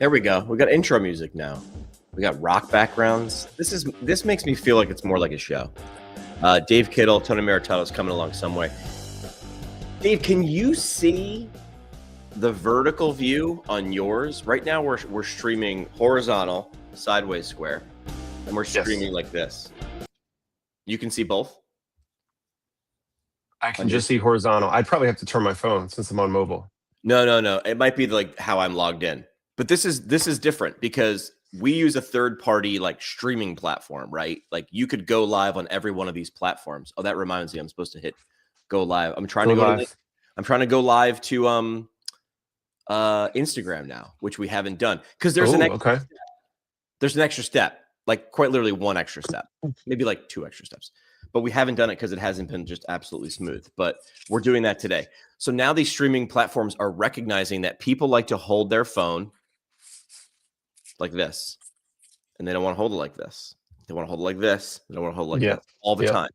There we go. We got intro music now. We got rock backgrounds. This makes me feel like it's more like a show. Dave Kittle, Tony Maritello is coming along some way. Dave, can you see the vertical view on yours? Right now we're streaming horizontal, sideways square, and we're streaming like this. You can see both? I can just see horizontal. I'd probably have to turn my phone since I'm on mobile. No. It might be like how I'm logged in. But this is different because we use a third-party like streaming platform, right? Like you could go live on every one of these platforms. Oh, that reminds me, I'm supposed to hit go live. I'm trying to go live to Instagram now, which we haven't done because there's there's an extra step, like quite literally one extra step, maybe like two extra steps. But we haven't done it because it hasn't been just absolutely smooth. But we're doing that today. So now these streaming platforms are recognizing that people like to hold their phone like this, and they don't want to hold it like this. They want to hold it like this. They don't want to hold it like that all the time.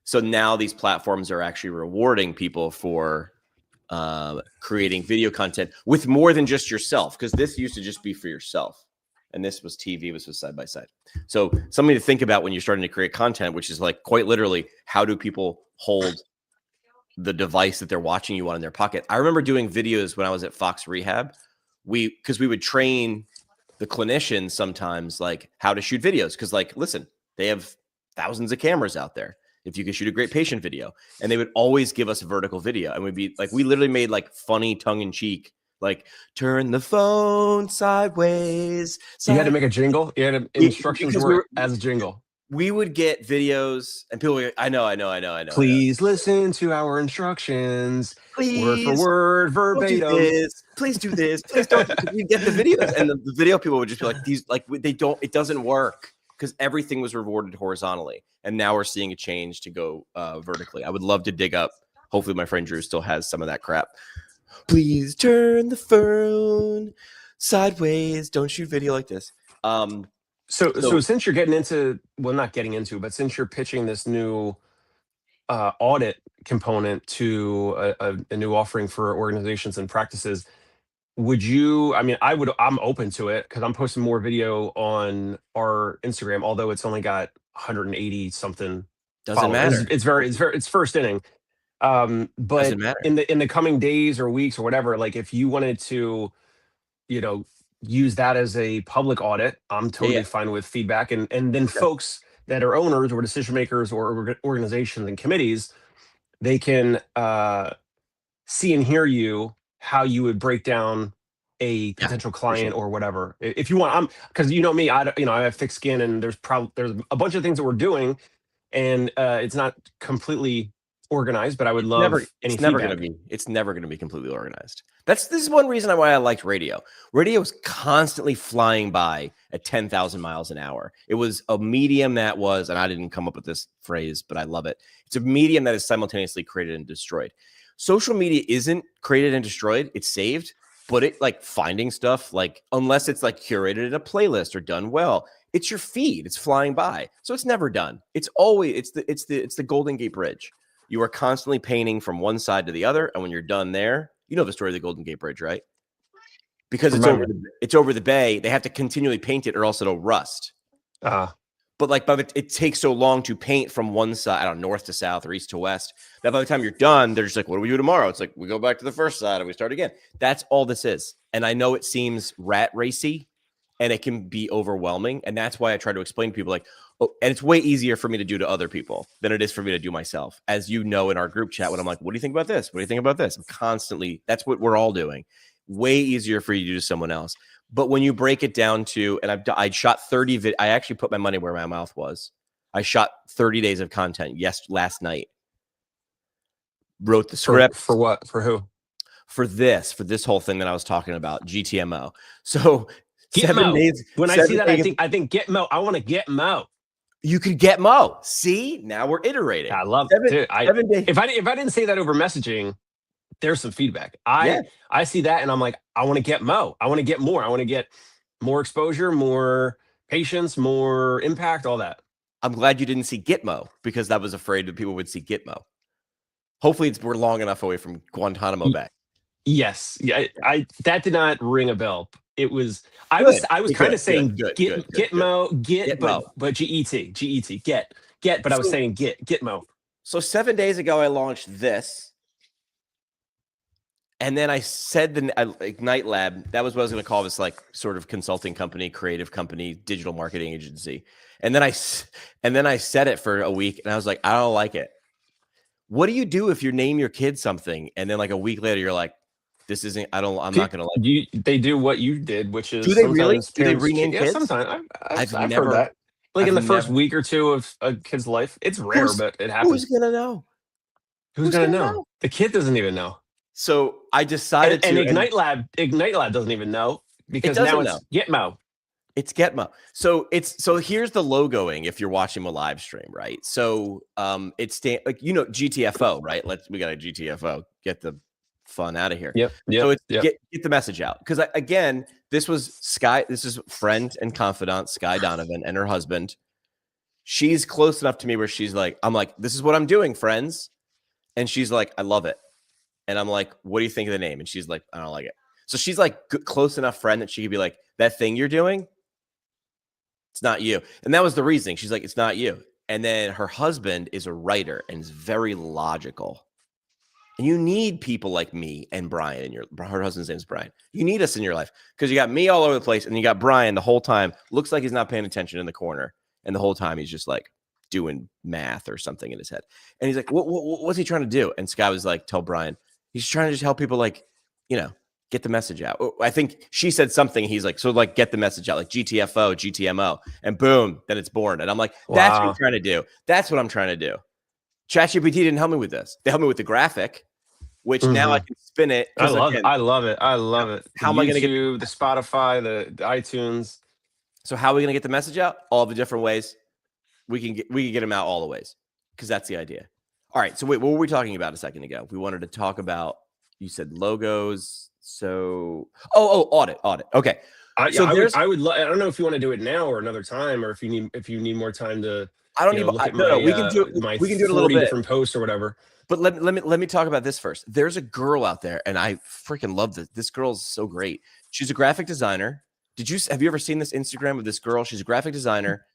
So now these platforms are actually rewarding people for creating video content with more than just yourself, because this used to just be for yourself. And this was TV, this was side by side. So something to think about when you're starting to create content, which is like quite literally, how do people hold the device that they're watching you on in their pocket? I remember doing videos when I was at Fox Rehab. Because we would train the clinicians sometimes like how to shoot videos. Because like, listen, they have thousands of cameras out there. If you could shoot a great patient video, and they would always give us vertical video, and we'd be like, we literally made like funny tongue in cheek, like turn the phone sideways. You had to make a jingle. You had instructions were as a jingle. We would get videos, and people were like, I know. Please listen to our instructions. Please, word for word, verbatim. Please do this. Please don't. We get the videos, and the video people would just be like, these, like they don't. It doesn't work because everything was rewarded horizontally, and now we're seeing a change to go vertically. I would love to dig up. Hopefully, my friend Drew still has some of that crap. Please turn the phone sideways. Don't shoot video like this. So since you're getting into, well, not getting into, but since you're pitching this new audit component to a new offering for organizations and practices, would you, I'm open to it because I'm posting more video on our Instagram, although it's only got 180 something. Doesn't matter. It's first inning. But in the coming days or weeks or whatever, like if you wanted to, use that as a public audit, I'm totally fine with feedback. And then folks that are owners or decision makers or organizations and committees, they can see and hear you how you would break down a potential client or whatever. If you want, because me, I have thick skin, and there's a bunch of things that we're doing, and it's not completely organized, but I would love it's never going to be completely organized. This is one reason why I liked radio. Radio is constantly flying by at 10,000 miles an hour. It was a medium that was, and I didn't come up with this phrase, but I love it. It's a medium that is simultaneously created and destroyed. Social media isn't created and destroyed. It's saved, but it like finding stuff, like unless it's like curated in a playlist or done well, it's your feed. It's flying by. So it's never done. It's always, it's the Golden Gate Bridge. You are constantly painting from one side to the other, and when you're done there, you know the story of the Golden Gate Bridge, right? Because it's over the bay, they have to continually paint it, or else it'll rust. But it takes so long to paint from one side, I don't know, north to south or east to west, that by the time you're done, they're just like, "What do we do tomorrow?" It's like we go back to the first side and we start again. That's all this is. And I know it seems rat racy, and it can be overwhelming, and that's why I try to explain to people like. Oh, and it's way easier for me to do to other people than it is for me to do myself. As you know, in our group chat, when I'm like, what do you think about this? What do you think about this? I'm constantly, that's what we're all doing. Way easier for you to do to someone else. But when you break it down to, and I shot 30, I actually put my money where my mouth was. I shot 30 days of content last night. Wrote the script. For what? For who? For this whole thing that I was talking about, GTMO. So get 7 days. When I see that, I think get Mo. I want to get Mo. You could get Mo. See, now we're iterating. I love it. Dude, if I didn't say that over messaging, there's some feedback. I see that, and I'm like, I want to get Mo. I want to get more. I want to get more exposure, more patience, more impact, all that. I'm glad you didn't see Gitmo, because I was afraid that people would see Gitmo. Hopefully, we're long enough away from Guantanamo Bay. Yes, yeah. That did not ring a bell. It was. I was kind of saying good, Gitmo, but get. But I was saying Gitmo. So 7 days ago, I launched this. And then I said the Ignite Lab, that was what I was going to call this, like, sort of consulting company, creative company, digital marketing agency. And then I said it for a week, and I was like, I don't like it. What do you do if you name your kid something, and then like a week later you're like, this isn't, I'm not going to like you. They do what you did, which is, do they really? Do they rename kids? Yeah, sometimes. I've never heard that. Like in the first week or two of a kid's life, it's rare, but it happens. Who's gonna know? Who's gonna know? The kid doesn't even know. So I decided and Ignite Lab doesn't even know, because now it's Gitmo. It's Gitmo. So here's the logoing if you're watching my live stream, right? So it's like, GTFO, right? We got a GTFO. Get the fun out of here. Yep. So it's get the message out. Because again, this is friend and confidant Sky Donovan and her husband. She's close enough to me where she's like, I'm like, this is what I'm doing, friends. And she's like, I love it. And I'm like, what do you think of the name? And she's like, I don't like it. So she's like close enough friend that she could be like, that thing you're doing, it's not you. And that was the reasoning. She's like, it's not you. And then her husband is a writer and is very logical. And you need people like me and Brian her husband's name is Brian. You need us in your life, because you got me all over the place, and you got Brian the whole time. Looks like he's not paying attention in the corner. And the whole time he's just like doing math or something in his head. And he's like, what's he trying to do? And Sky was like, tell Brian, he's trying to just help people, like, get the message out. I think she said something. He's like, so like, get the message out, like GTFO, GTMO, and boom, then it's born. And I'm like, that's what I'm trying to do. That's what I'm trying to do. ChatGPT didn't help me with this. They helped me with the graphic, which now I can spin it. I love it. I love it. How am I going to get the Spotify, the iTunes? So how are we going to get the message out? All the different ways. We can get them out all the ways, because that's the idea. All right. So wait, what were we talking about a second ago? We wanted to talk about, you said logos. So, audit. Okay. I don't know if you want to do it now or another time, or if you need more time to. I don't even. No, we can do it. We can do it a little bit. Different posts or whatever. But let me talk about this first. There's a girl out there, and I freaking love this. This girl's so great. She's a graphic designer. Have you ever seen this Instagram of this girl? She's a graphic designer,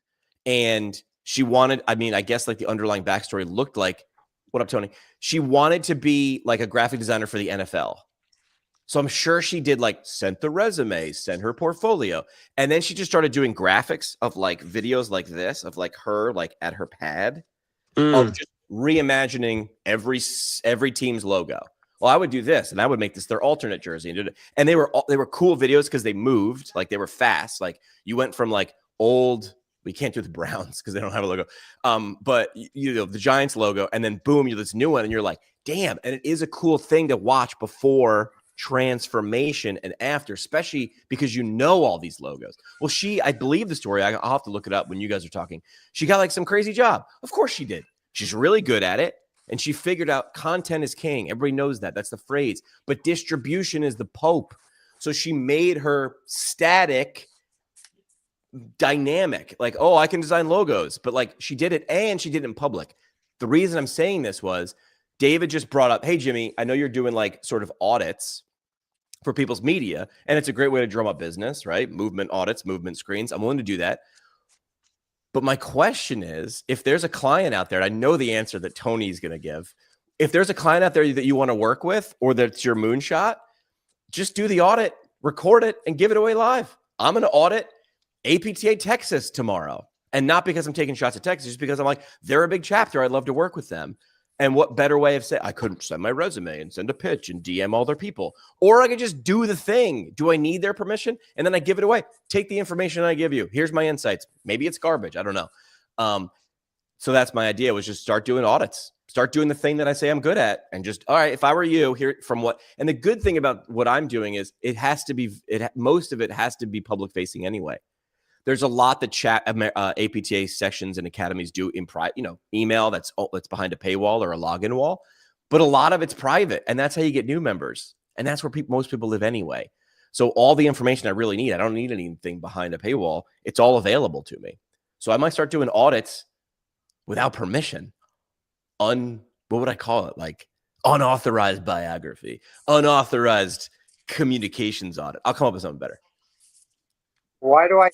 and she wanted. I mean, I guess like the underlying backstory looked like. What up, Tony? She wanted to be like a graphic designer for the NFL. So I'm sure she did, like, sent the resume, sent her portfolio. And then she just started doing graphics of like videos like this, of like her, like at her pad, of just reimagining every team's logo. Well, I would do this, and I would make this their alternate jersey. And they were cool videos because they moved, like they were fast. Like you went from like old, we can't do the Browns because they don't have a logo. But the Giants logo, and then boom, you're this new one, and you're like, damn. And it is a cool thing to watch before transformation and after, especially because all these logos. Well, I believe the story, I'll have to look it up when you guys are talking. She got like some crazy job. Of course she did. She's really good at it. And she figured out content is king. Everybody knows that. That's the phrase. But distribution is the Pope. So she made her static dynamic. Like, oh, I can design logos. But like she did it, and she did it in public. The reason I'm saying this was David just brought up, hey, Jimmy, I know you're doing like sort of audits for people's media, and it's a great way to drum up business, right? Movement audits, movement screens. I'm willing to do that. But my question is, if there's a client out there, and I know the answer that Tony's going to give, if there's a client out there that you want to work with, or that's your moonshot, just do the audit, record it, and give it away live. I'm going to audit APTA Texas tomorrow. And not because I'm taking shots at Texas, just because I'm like, they're a big chapter. I'd love to work with them. And what better way of saying, I couldn't send my resume and send a pitch and DM all their people, or I could just do the thing. Do I need their permission? And then I give it away. Take the information I give you. Here's my insights. Maybe it's garbage. I don't know. So that's my idea, was just start doing audits, start doing the thing that I say I'm good at. And just, all right, if I were you here from what, and the good thing about what I'm doing is most of it has to be public facing anyway. There's a lot that APTA sessions and academies do in private, email that's behind a paywall or a login wall, but a lot of it's private, and that's how you get new members, and that's where most people live anyway. So all the information I really need, I don't need anything behind a paywall. It's all available to me. So I might start doing audits without permission. What would I call it? Like unauthorized biography, unauthorized communications audit. I'll come up with something better. Why do I?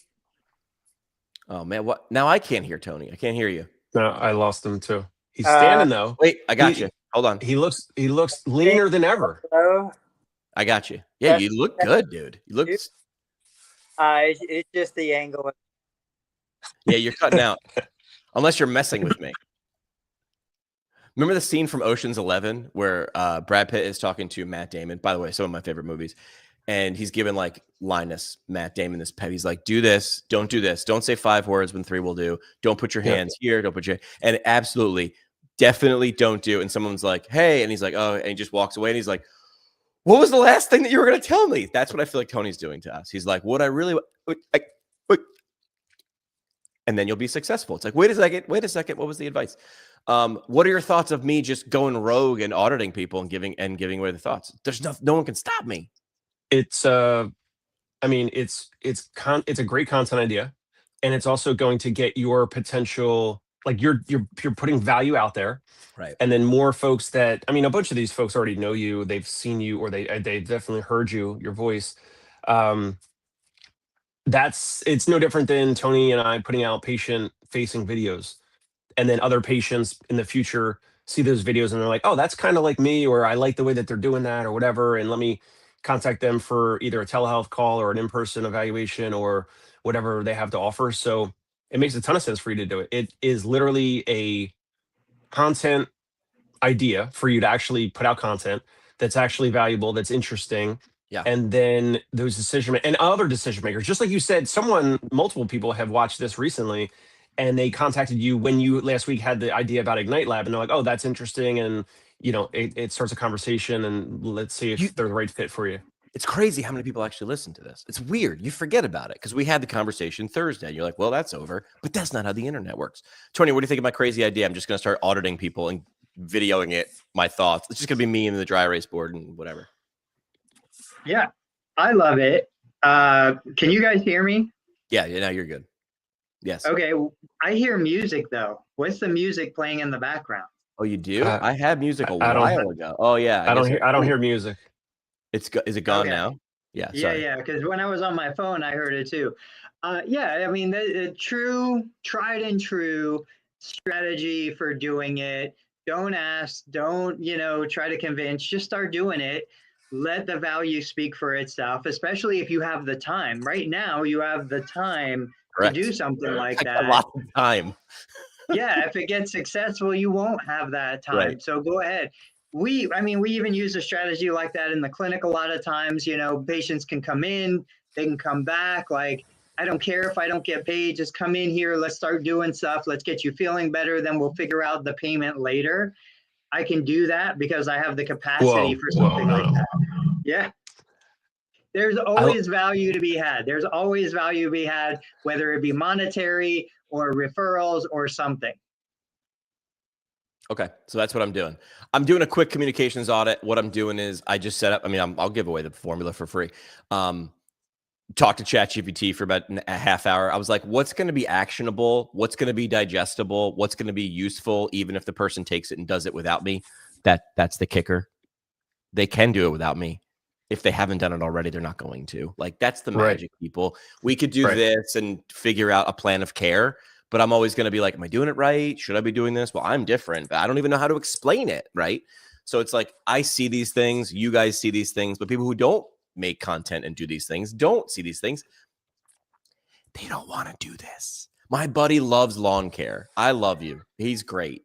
Oh man, what? Now I can't hear Tony. I can't hear you. No, I lost him too. He's standing though. Wait, I got you. Hold on. He looks leaner than ever. Hello? I got you. Yeah, you look good, dude. You look. It's just the angle. Yeah, you're cutting out. Unless you're messing with me. Remember the scene from Ocean's 11 where Brad Pitt is talking to Matt Damon? By the way, some of my favorite movies. And he's giving like Linus, Matt Damon, this pep. He's like, do this, don't do this. Don't say 5 words when 3 will do. Don't put your hands here. Don't put your, and absolutely, definitely don't do. And someone's like, hey, and he's like, oh, and he just walks away and he's like, what was the last thing that you were going to tell me? That's what I feel like Tony's doing to us. He's like, what I really, and then you'll be successful. It's like, wait a second. What was the advice? What are your thoughts of me just going rogue and auditing people and giving away the thoughts? There's no one can stop me. It's I mean, it's a great content idea, and it's also going to get your potential, like you're putting value out there, right? And then more folks that, I mean, a bunch of these folks already know you, they've seen you, or they definitely heard your voice. It's no different than Tony and I putting out patient facing videos, and then other patients in the future see those videos and they're like, oh, that's kind of like me, or I like the way that they're doing that or whatever, and let me contact them for either a telehealth call or an in-person evaluation or whatever they have to offer. So it makes a ton of sense for you to do it. It is literally a content idea for you to actually put out content that's actually valuable, that's interesting. Yeah. And then those and other decision makers, just like you said, multiple people have watched this recently, and they contacted you when you last week had the idea about Ignite Lab, and they're like, oh, that's interesting. And it starts a conversation, and let's see if they're the right fit for you. It's crazy how many people actually listen to this. It's weird. You forget about it because we had the conversation Thursday. You're like, well, that's over. But that's not how the internet works. Tony, what do you think of my crazy idea? I'm just going to start auditing people and videoing it, my thoughts. It's just going to be me and the dry erase board and whatever. Yeah, I love it. Can you guys hear me? Yeah, now you're good. Yes. Okay, I hear music though. What's the music playing in the background? Oh, you do? I had music a while ago. Oh yeah. I don't hear music. Is it gone now? Yeah. Sorry. Yeah. Because when I was on my phone, I heard it too. Yeah. I mean, the tried and true strategy for doing it. Don't ask. Don't try to convince. Just start doing it. Let the value speak for itself. Especially if you have the time. Right now, you have the time. Correct. To do something like that. A lot of time. Yeah, if it gets successful, you won't have that time. Right. So go ahead. We even use a strategy like that in the clinic a lot of times. Patients can come in, they can come back. Like, I don't care if I don't get paid, just come in here. Let's start doing stuff. Let's get you feeling better. Then we'll figure out the payment later. I can do that because I have the capacity for something like that. Yeah. There's always value to be had. There's always value to be had, whether it be monetary or referrals or something. Okay, so that's what I'm doing. I'm doing a quick communications audit. What I'm doing is I just set up, I'll give away the formula for free. Talk to ChatGPT for about a half hour. I was like, what's going to be actionable? What's going to be digestible? What's going to be useful, even if the person takes it and does it without me? That's the kicker. They can do it without me. If they haven't done it already, they're not going to. Like, that's the magic, people. We could do this and figure out a plan of care, but I'm always going to be like, am I doing it right? Should I be doing this? Well, I'm different, but I don't even know how to explain it, right? So it's like, I see these things, you guys see these things, but people who don't make content and do these things don't see these things. They don't want to do this. My buddy loves lawn care. I love you. He's great.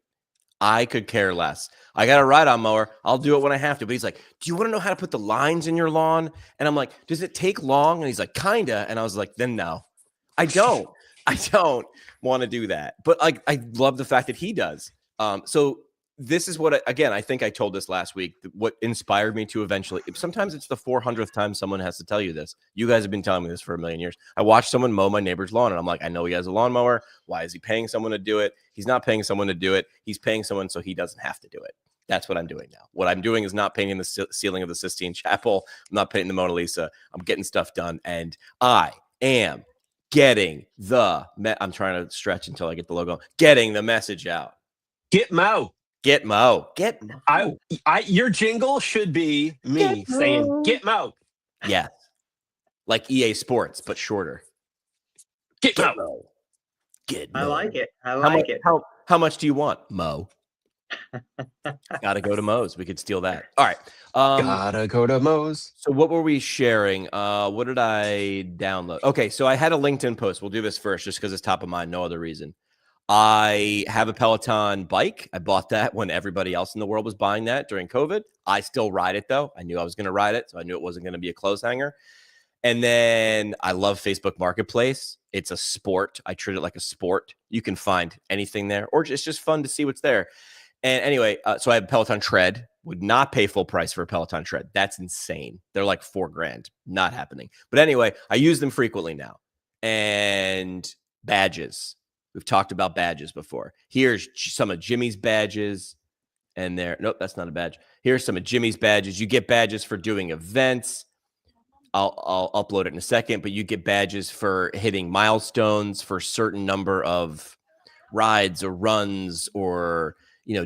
I could care less. I got a ride-on mower. I'll do it when I have to. But he's like, do you want to know how to put the lines in your lawn? And I'm like, does it take long? And he's like, kinda. And I was like, then no. I don't want to do that. But I love the fact that he does. So this is what, again, I think I told this last week, what inspired me to eventually, sometimes it's the 400th time someone has to tell you this. You guys have been telling me this for a million years. I watched someone mow my neighbor's lawn, and I'm like, I know he has a lawnmower. Why is he paying someone to do it? He's not paying someone to do it. He's paying someone so he doesn't have to do it. That's what I'm doing now. What I'm doing is not painting the ceiling of the Sistine Chapel. I'm not painting the Mona Lisa. I'm getting stuff done, and I am getting I'm trying to stretch until I get the logo. Getting the message out. Get Mo. Get Mo. Get Mo. Your jingle should be me saying, get Mo. Yeah. Like EA Sports, but shorter. Get Mo. Get Mo. I like it. I like it. How much do you want, Mo? Gotta go to Mo's. We could steal that. All right. Gotta go to Mo's. So what were we sharing? What did I download? Okay, so I had a LinkedIn post. We'll do this first just because it's top of mind, no other reason. I have a Peloton bike. I bought that when everybody else in the world was buying that during COVID. I still ride it, though. I knew I was going to ride it, so I knew it wasn't going to be a clothes hanger. And then I love Facebook Marketplace. It's a sport. I treat it like a sport. You can find anything there, or it's just fun to see what's there. And anyway, so I have Peloton Tread. Would not pay full price for a Peloton Tread. That's insane. They're like $4,000. Not happening. But anyway, I use them frequently now. And badges. We've talked about badges before. Here's some of Jimmy's badges. And nope, that's not a badge. Here's some of Jimmy's badges. You get badges for doing events. I'll upload it in a second, but you get badges for hitting milestones for a certain number of rides or runs or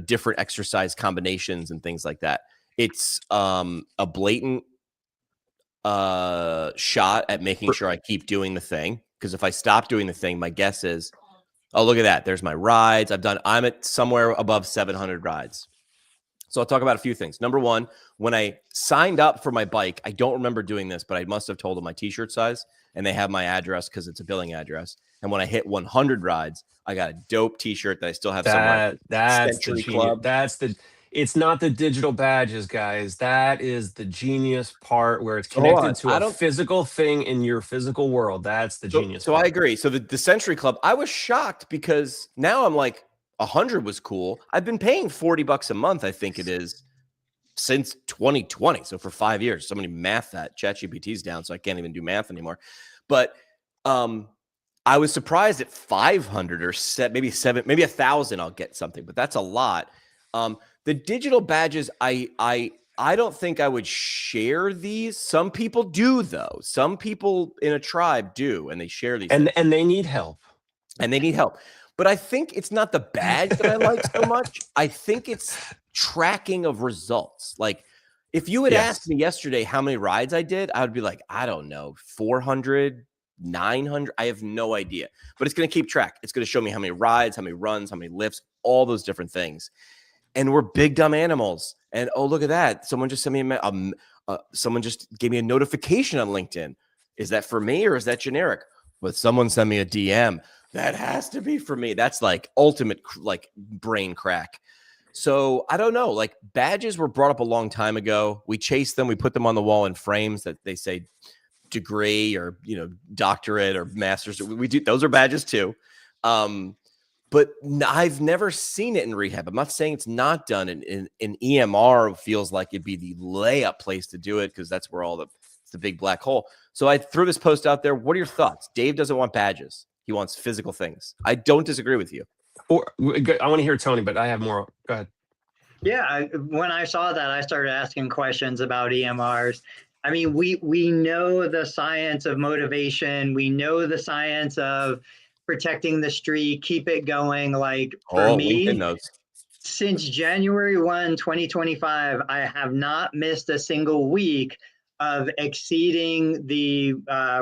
different exercise combinations and things like that. It's a blatant shot at making sure I keep doing the thing. Because if I stop doing the thing, my guess is, oh, look at that. There's my rides. I'm at somewhere above 700 rides. So I'll talk about a few things. Number one, when I signed up for my bike, I don't remember doing this, but I must have told them my t-shirt size, and they have my address because it's a billing address. And when I hit 100 rides, I got a dope t-shirt that I still have somewhere. That's the Club. It's not the digital badges, guys. That is the genius part where it's connected to a physical thing in your physical world. That's the genius part. I agree. So the Century Club, I was shocked because now I'm like, 100 was cool. I've been paying $40 a month, I think it is, since 2020. So for 5 years. Somebody math that. ChatGPT's down, so I can't even do math anymore. But I was surprised at 500 or maybe 1,000 I'll get something, but that's a lot. The digital badges, I don't think I would share these. Some people do, though. Some people in a tribe do, and they share these. And they need help. But I think it's not the badge that I like so much. I think it's tracking of results. Like, if you had asked me yesterday how many rides I did, I would be like, I don't know, 400, 900. I have no idea. But it's going to keep track. It's going to show me how many rides, how many runs, how many lifts, all those different things. And we're big, dumb animals. And, oh, look at that. Someone just sent me someone just gave me a notification on LinkedIn. Is that for me or is that generic? But someone sent me a DM. That has to be for me. That's like ultimate like brain crack. So I don't know. Like, badges were brought up a long time ago. We chased them. We put them on the wall in frames that they say degree or doctorate or master's. We do. Those are badges too. But I've never seen it in rehab. I'm not saying it's not done. In EMR feels like it'd be the layup place to do it because that's where it's the big black hole. So I threw this post out there. What are your thoughts? Dave doesn't want badges. He wants physical things. I don't disagree with you. I want to hear Tony, but I have more. Go ahead. Yeah, when I saw that, I started asking questions about EMRs. I mean, we know the science of motivation. We know the science of protecting the streak, keep it going. Like, for me, since January 1, 2025, I have not missed a single week of exceeding the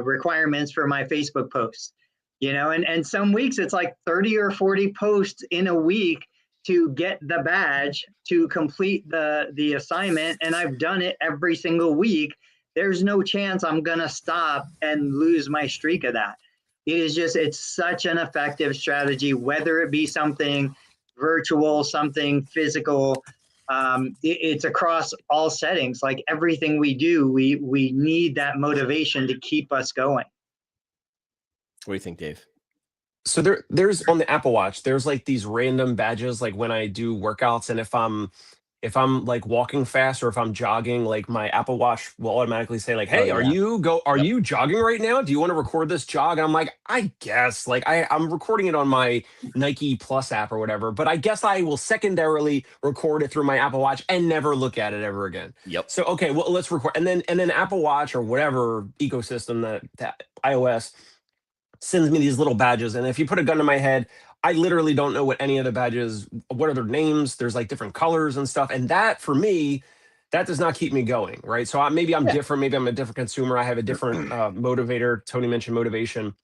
requirements for my Facebook posts. And some weeks it's like 30 or 40 posts in a week to get the badge to complete the assignment. And I've done it every single week. There's no chance I'm going to stop and lose my streak of that. It's such an effective strategy, whether it be something virtual, something physical. It's across all settings. Like, everything we do, we need that motivation to keep us going. What do you think, Dave? So there's on the Apple Watch, there's like these random badges, like when I do workouts, and if I'm like walking fast or if I'm jogging, like my Apple Watch will automatically say like, hey, are you jogging right now? Do you want to record this jog? And I'm like, I guess, like I'm recording it on my Nike Plus app or whatever, but I guess I will secondarily record it through my Apple Watch and never look at it ever again. Yep. So, okay, well, let's record. And then Apple Watch or whatever ecosystem that iOS sends me these little badges. And if you put a gun to my head, I literally don't know what any of the badges, what are their names? There's like different colors and stuff. And that, for me, that does not keep me going, right? So maybe I'm different. Maybe I'm a different consumer. I have a different motivator. Tony mentioned motivation.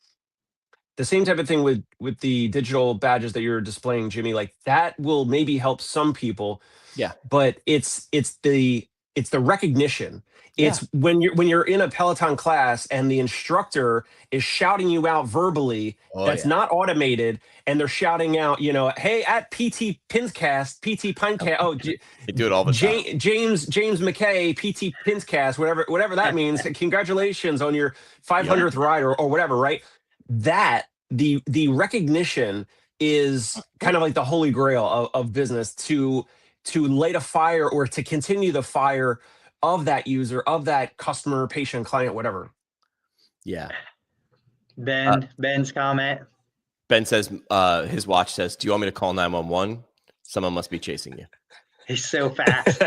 the same type of thing with the digital badges that you're displaying, Jimmy. Like that will maybe help some people. Yeah. But it's the recognition. It's when you're in a Peloton class and the instructor is shouting you out verbally, that's not automated, and they're shouting out, hey, at PT Pinscast, PT Pincast. Oh, they do it all the time. James McKay, PT Pinscast, whatever that means. Congratulations on your 500th ride or whatever, right? That the recognition is kind of like the holy grail of business to light a fire or to continue the fire of that user, of that customer, patient, client, whatever. Yeah. Ben's comment. Ben says, his watch says, do you want me to call 911? Someone must be chasing you. He's so fast.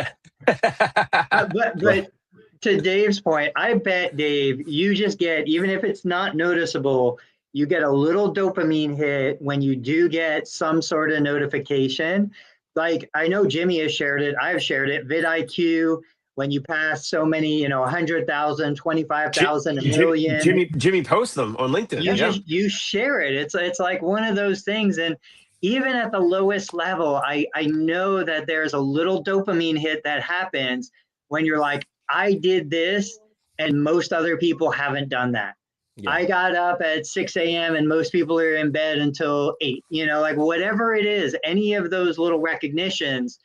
but to Dave's point, I bet, Dave, you just get, even if it's not noticeable, you get a little dopamine hit when you do get some sort of notification. Like, I know Jimmy has shared it. I've shared it. vidIQ, when you pass so many, 100,000, 25,000, a million. Jimmy posts them on LinkedIn. You share it. It's like one of those things. And even at the lowest level, I know that there's a little dopamine hit that happens when you're like, I did this and most other people haven't done that. Yeah. I got up at 6 a.m. and most people are in bed until 8, like whatever it is, any of those little recognitions,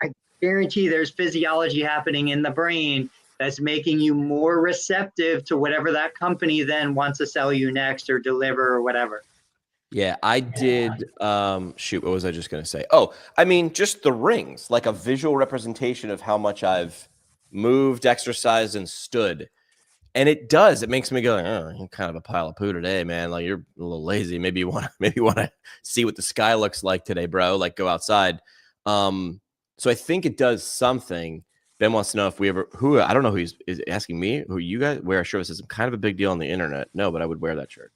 I guarantee there's physiology happening in the brain that's making you more receptive to whatever that company then wants to sell you next or deliver or whatever. Yeah, I did. Shoot, what was I just going to say? Oh, I mean, just the rings, like a visual representation of how much I've moved, exercised, and stood. And it does. It makes me go, oh, you're kind of a pile of poo today, man. Like you're a little lazy. Maybe you want to see what the sky looks like today, bro. Like go outside. So I think it does something. Ben wants to know if we ever I don't know who is asking me, who you guys wear a shirt that says I'm kind of a big deal on the internet. No, but I would wear that shirt.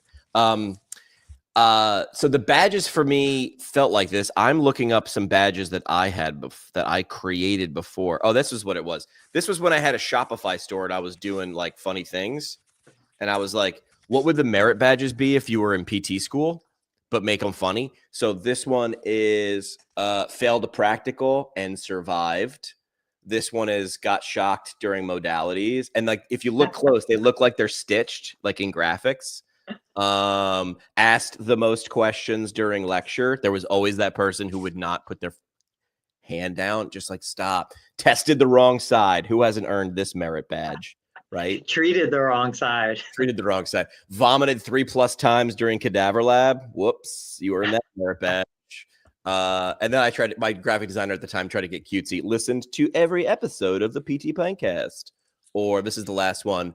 So the badges for me felt like this. I'm looking up some badges that I had that I created before. Oh, this is what it was. This was when I had a Shopify store and I was doing like funny things. And I was like, what would the merit badges be if you were in PT school, but make them funny? So this one is failed a practical and survived. This one is got shocked during modalities. And like, if you look close, they look like they're stitched like in graphics. Asked the most questions during lecture. There was always that person who would not put their hand down, just like stop. Tested the wrong side. Who hasn't earned this merit badge? Right? Treated the wrong side. Vomited 3+ times during cadaver lab. Whoops, you earned that merit badge. And then I tried. My graphic designer at the time tried to get cutesy. Listened to every episode of the PT Pincast. Or this is the last one.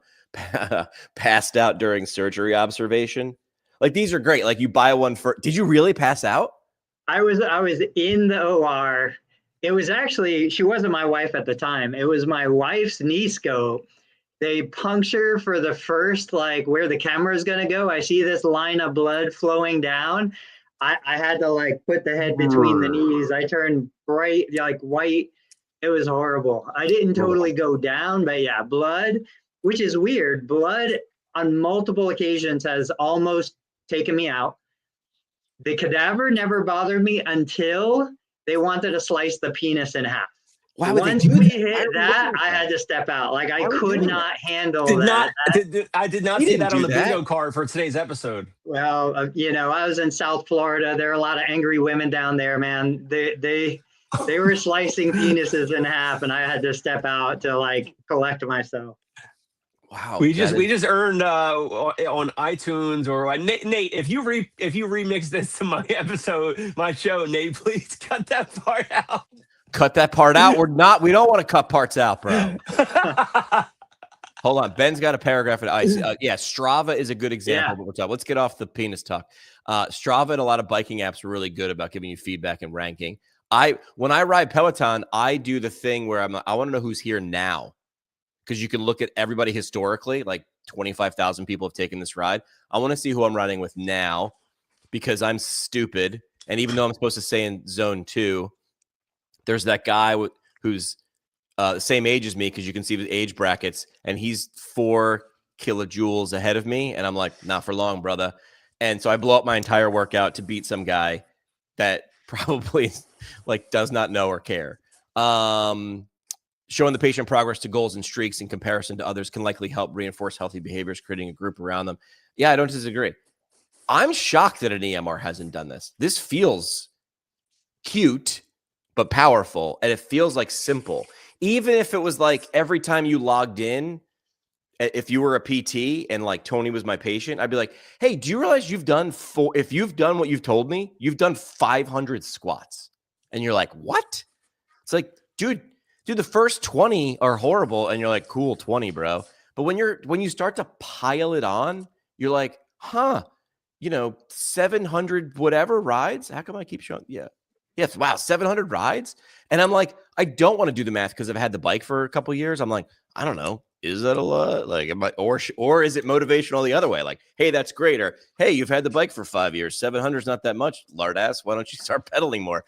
Passed out during surgery observation. Like these are great. Like you buy one for. Did you really pass out? I was in the OR. It was actually, she wasn't my wife at the time. It was my wife's knee scope. They puncture for the first, like where the camera is going to go. I see this line of blood flowing down. I had to like put the head between the knees. I turned bright, like white. It was horrible. I didn't totally go down, but yeah, blood. Which is weird. Blood on multiple occasions has almost taken me out. The cadaver never bothered me until they wanted to slice the penis in half. Once we hit that, I had to step out. Like I could not handle that. I did not see that on the bingo card for today's episode. Well, I was in South Florida. There are a lot of angry women down there, man. They were slicing penises in half, and I had to step out to like collect myself. Wow, we just earned on iTunes or Nate. If you remix this to my episode, my show, Nate, please cut that part out. Cut that part out. We don't want to cut parts out, bro. Hold on. Ben's got a paragraph at ice. Yeah, Strava is a good example. Yeah. Let's get off the penis talk. Strava and a lot of biking apps are really good about giving you feedback and ranking. When I ride Peloton, I do the thing where I want to know who's here now. Because you can look at everybody historically, like 25,000 people have taken this ride. I want to see who I'm riding with now because I'm stupid. And even though I'm supposed to stay in zone 2, there's that guy who's the same age as me because you can see the age brackets, and he's 4 kilojoules ahead of me. And I'm like, not for long, brother. And so I blow up my entire workout to beat some guy that probably like does not know or care. Showing the patient progress to goals and streaks in comparison to others can likely help reinforce healthy behaviors, creating a group around them. Yeah, I don't disagree. I'm shocked that an EMR hasn't done this. This feels cute, but powerful. And it feels like simple. Even if it was like every time you logged in, if you were a PT and like Tony was my patient, I'd be like, hey, do you realize if you've done what you've told me, you've done 500 squats. And you're like, what? It's like, dude, the first 20 are horrible. And you're like, cool, 20, bro. But when you start to pile it on, you're like, 700 whatever rides. How come I keep showing? Yeah. Yes. Wow. 700 rides. And I'm like, I don't want to do the math because I've had the bike for a couple of years. I'm like, I don't know. Is that a lot? Like, or is it motivational the other way? Like, hey, that's great. Or, hey, you've had the bike for 5 years. 700 is not that much, lard ass. Why don't you start pedaling more?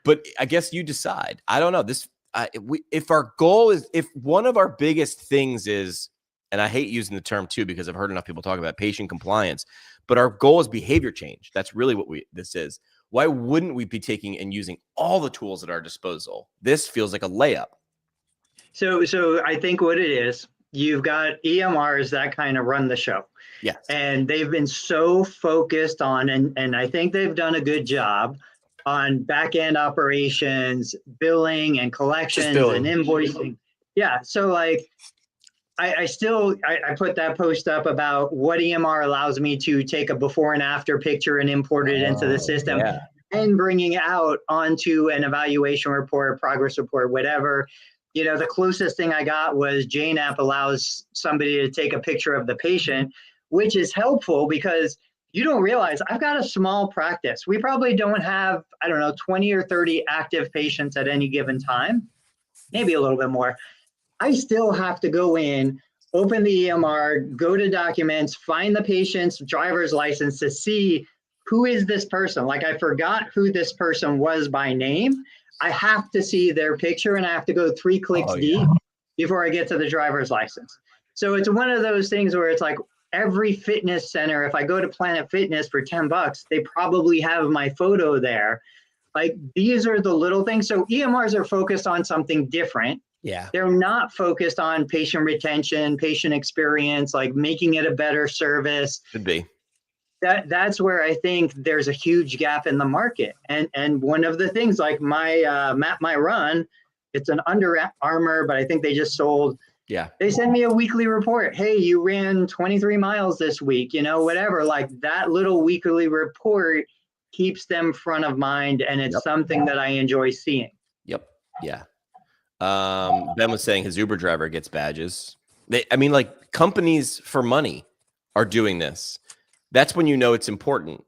But I guess you decide. I don't know. If our goal is, if one of our biggest things is, and I hate using the term too, because I've heard enough people talk about patient compliance, but our goal is behavior change. That's really what this is. Why wouldn't we be taking and using all the tools at our disposal? This feels like a layup. So I think what it is, you've got EMRs that kind of run the show. Yes. And they've been so focused on, and I think they've done a good job on back-end operations, billing and collections and invoicing. Yeah. So like, I put that post up about what EMR allows me to take a before and after picture and import it into the system and bringing it out onto an evaluation report, progress report, whatever. The closest thing I got was JNAP allows somebody to take a picture of the patient, which is helpful because you don't realize I've got a small practice. We probably don't have, 20 or 30 active patients at any given time, maybe a little bit more. I still have to go in, open the EMR, go to documents, find the patient's driver's license to see who is this person. Like I forgot who this person was by name. I have to see their picture and I have to go 3 clicks deep before I get to the driver's license. So it's one of those things where it's like every fitness center, if I go to Planet Fitness for $10, they probably have my photo there. Like these are the little things. So EMRs are focused on something different. Yeah. They're not focused on patient retention, patient experience, like making it a better service. Should be. That's where I think there's a huge gap in the market. And one of the things like my Map My Run, it's an Under Armour, but I think they just sold. Yeah. They send me a weekly report. Hey, you ran 23 miles this week, whatever. Like that little weekly report keeps them front of mind. And it's something that I enjoy seeing. Yep. Yeah. Ben was saying his Uber driver gets badges. Like companies for money are doing this. That's when you know it's important.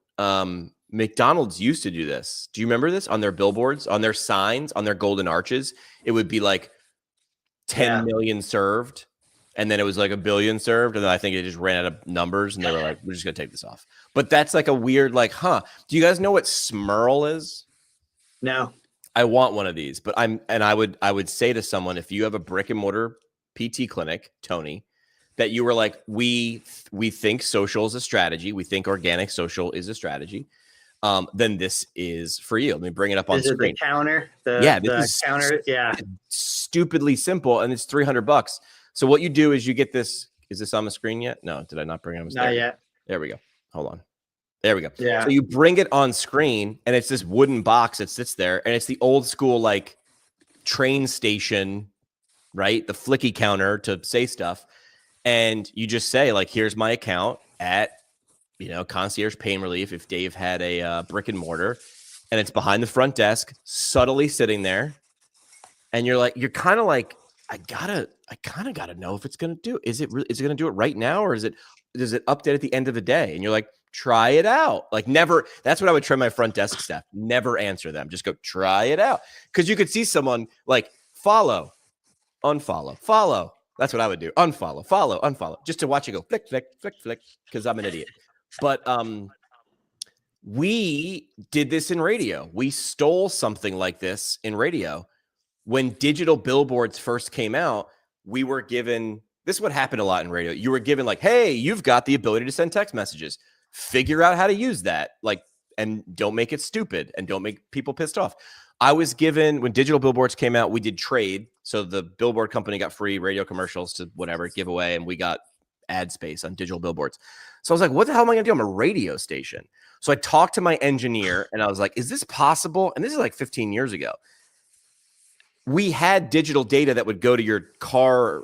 McDonald's used to do this. Do you remember this on their billboards, on their signs, on their golden arches? It would be like 10 million served. And then it was like 1 billion served. And then I think it just ran out of numbers and they were like, we're just going to take this off. But that's like a weird, do you guys know what Smurl is? No. I want one of these, but I would say to someone, if you have a brick and mortar PT clinic, Tony, that you were like, we think social is a strategy. We think organic social is a strategy. Then this is for you. Let me bring it up on screen. The counter. This is counter. Yeah. Stupidly simple. And it's $300. So what you do is you get this. Is this on the screen yet? No, did I not bring it on the screen? Not yet. There we go. Hold on. There we go. Yeah. So you bring it on screen and it's this wooden box that sits there and it's the old school, like train station, right? The flicky counter to say stuff. And you just say like, here's my account at, Concierge Pain Relief. If Dave had a brick and mortar and it's behind the front desk, subtly sitting there. And you're kind of like, I kind of gotta know if it's going to do, is it going to do it right now? Or does it update at the end of the day? And you're like, try it out. Like never. That's what I would train my front desk staff. Never answer them. Just go try it out. Cause you could see someone like follow, unfollow, follow. That's what I would do. Unfollow, follow, unfollow, just to watch it go flick, flick, flick, flick. Cause I'm an idiot. But, we did this in radio. We stole something like this in radio. When digital billboards first came out, we were given this is what happened a lot in radio. You were given like, hey, you've got the ability to send text messages. Figure out how to use that. Like, and don't make it stupid and don't make people pissed off. I was given, when digital billboards came out, we did trade. So the billboard company got free radio commercials to whatever giveaway, and we got ad space on digital billboards. So I was like, what the hell am I going to do? I'm a radio station. So I talked to my engineer and I was like, is this possible? And this is like 15 years ago. We had digital data that would go to your car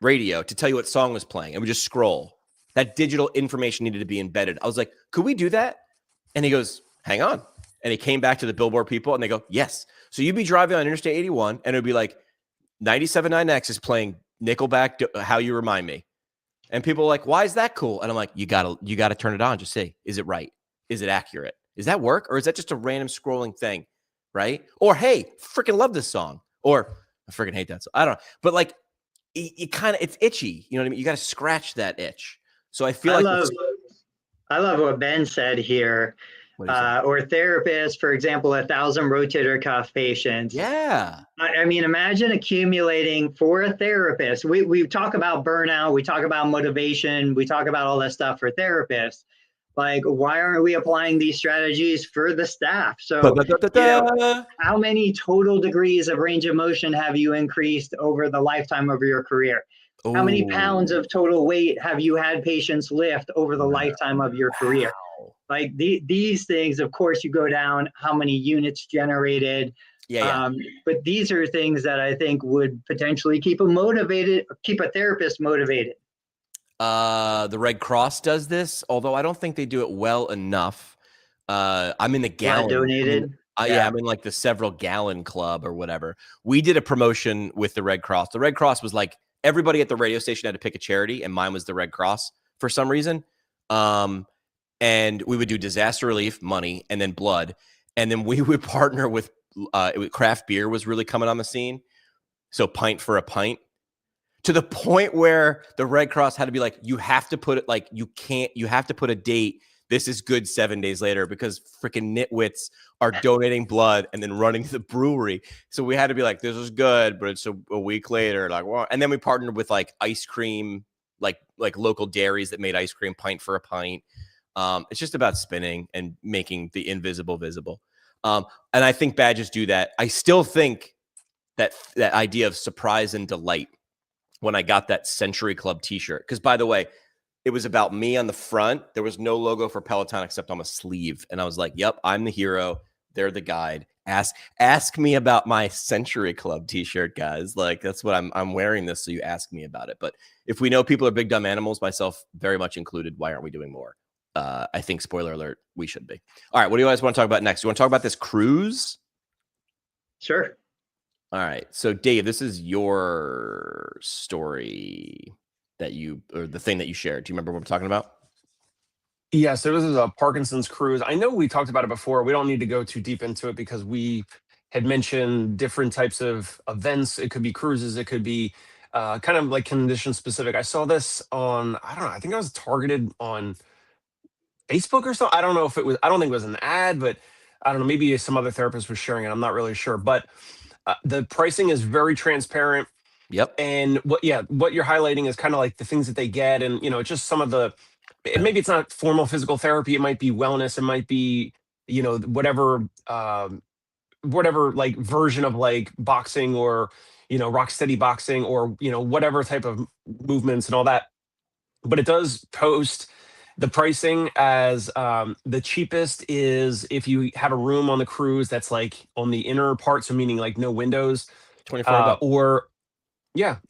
radio to tell you what song was playing. And we just scroll. That digital information needed to be embedded. I was like, could we do that? And he goes, hang on. And he came back to the billboard people and they go, yes. So you'd be driving on Interstate 81 and it would be like 97.9X is playing Nickelback, How You Remind Me. And people are like, why is that cool? And I'm like, you gotta turn it on. Just say, is it right? Is it accurate? Does that work? Or is that just a random scrolling thing? Right? Or, hey, freaking love this song. Or I freaking hate that song. I don't know. But like, it's itchy. You know what I mean? You got to scratch that itch. So I feel I love what Ben said here. Or therapists, for example, 1,000 rotator cuff patients. Yeah. I mean, imagine accumulating for a therapist. We talk about burnout, we talk about motivation, we talk about all that stuff for therapists. Like, why aren't we applying these strategies for the staff? So, how many total degrees of range of motion have you increased over the lifetime of your career? Ooh. How many pounds of total weight have you had patients lift over the lifetime of your career? Like these things, of course, you go down how many units generated. But these are things that I think would potentially keep a therapist motivated. The Red Cross does this, although I don't think they do it well enough. I'm in the gallon. Donated. I'm in like the several gallon club or whatever. We did a promotion with the Red Cross. The Red Cross was like, everybody at the radio station had to pick a charity, and mine was the Red Cross for some reason. And we would do disaster relief, money, and then blood. And then we would partner with craft beer was really coming on the scene. So pint for a pint, to the point where the Red Cross had to be like, you have to put it like, you have to put a date. This is good 7 days later because freaking nitwits are donating blood and then running to the brewery. So we had to be like, this is good, but it's a week later. Like, well, and then we partnered with like ice cream, like local dairies that made ice cream, pint for a pint. It's just about spinning and making the invisible visible. And I think badges do that. I still think that idea of surprise and delight when I got that Century Club t-shirt, because by the way, it was about me on the front. There was no logo for Peloton except on the sleeve. And I was like, yep, I'm the hero. They're the guide. Ask me about my Century Club t-shirt, guys. Like, that's what I'm wearing this. So you ask me about it. But if we know people are big dumb animals, myself very much included, why aren't we doing more? I think, spoiler alert, we should be. All right. What do you guys want to talk about next? You want to talk about this cruise? Sure. All right. So Dave, this is your story or the thing that you shared. Do you remember what I'm talking about? Yeah, so this is a Parkinson's cruise. I know we talked about it before. We don't need to go too deep into it because we had mentioned different types of events. It could be cruises. It could be kind of like condition specific. I saw this on, I don't know, I think I was targeted on Facebook or something. I don't know if it was, I don't think it was an ad, but I don't know, maybe some other therapist was sharing it. I'm not really sure. But the pricing is very transparent. Yep. And what you're highlighting is kind of like the things that they get. And, it's just some of the, maybe it's not formal physical therapy. It might be wellness. It might be, whatever like version of like boxing or, rock steady boxing or, whatever type of movements and all that. But it does post the pricing as the cheapest is if you have a room on the cruise that's like on the inner part, so meaning like no windows, $24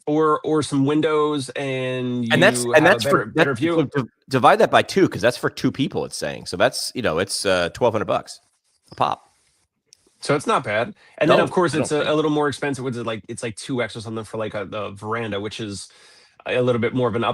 or some windows, and that's for better view. Divide that by 2 because that's for 2 people. It's saying so that's it's $1,200 a pop. So it's not bad. And then of course it's a little more expensive. It's like 2x or something for like a veranda, which is a little bit more of an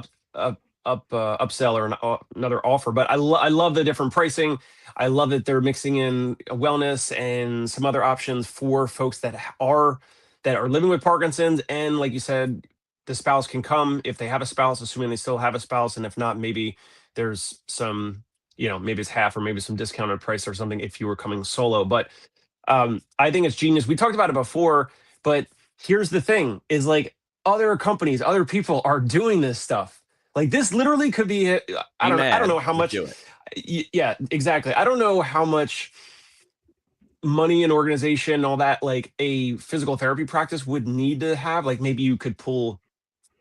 upsell or another offer. But I love the different pricing. I love that they're mixing in wellness and some other options for folks that are living with Parkinson's. And like you said, the spouse can come if they have a spouse, assuming they still have a spouse. And if not, maybe there's some, maybe it's half or maybe some discounted price or something if you were coming solo. But I think it's genius. We talked about it before, but here's the thing is like, other companies, other people are doing this stuff. Like this literally could be, I don't know how much. Yeah, exactly. I don't know how much money and organization, all that, like a physical therapy practice would need to have. Like maybe you could pull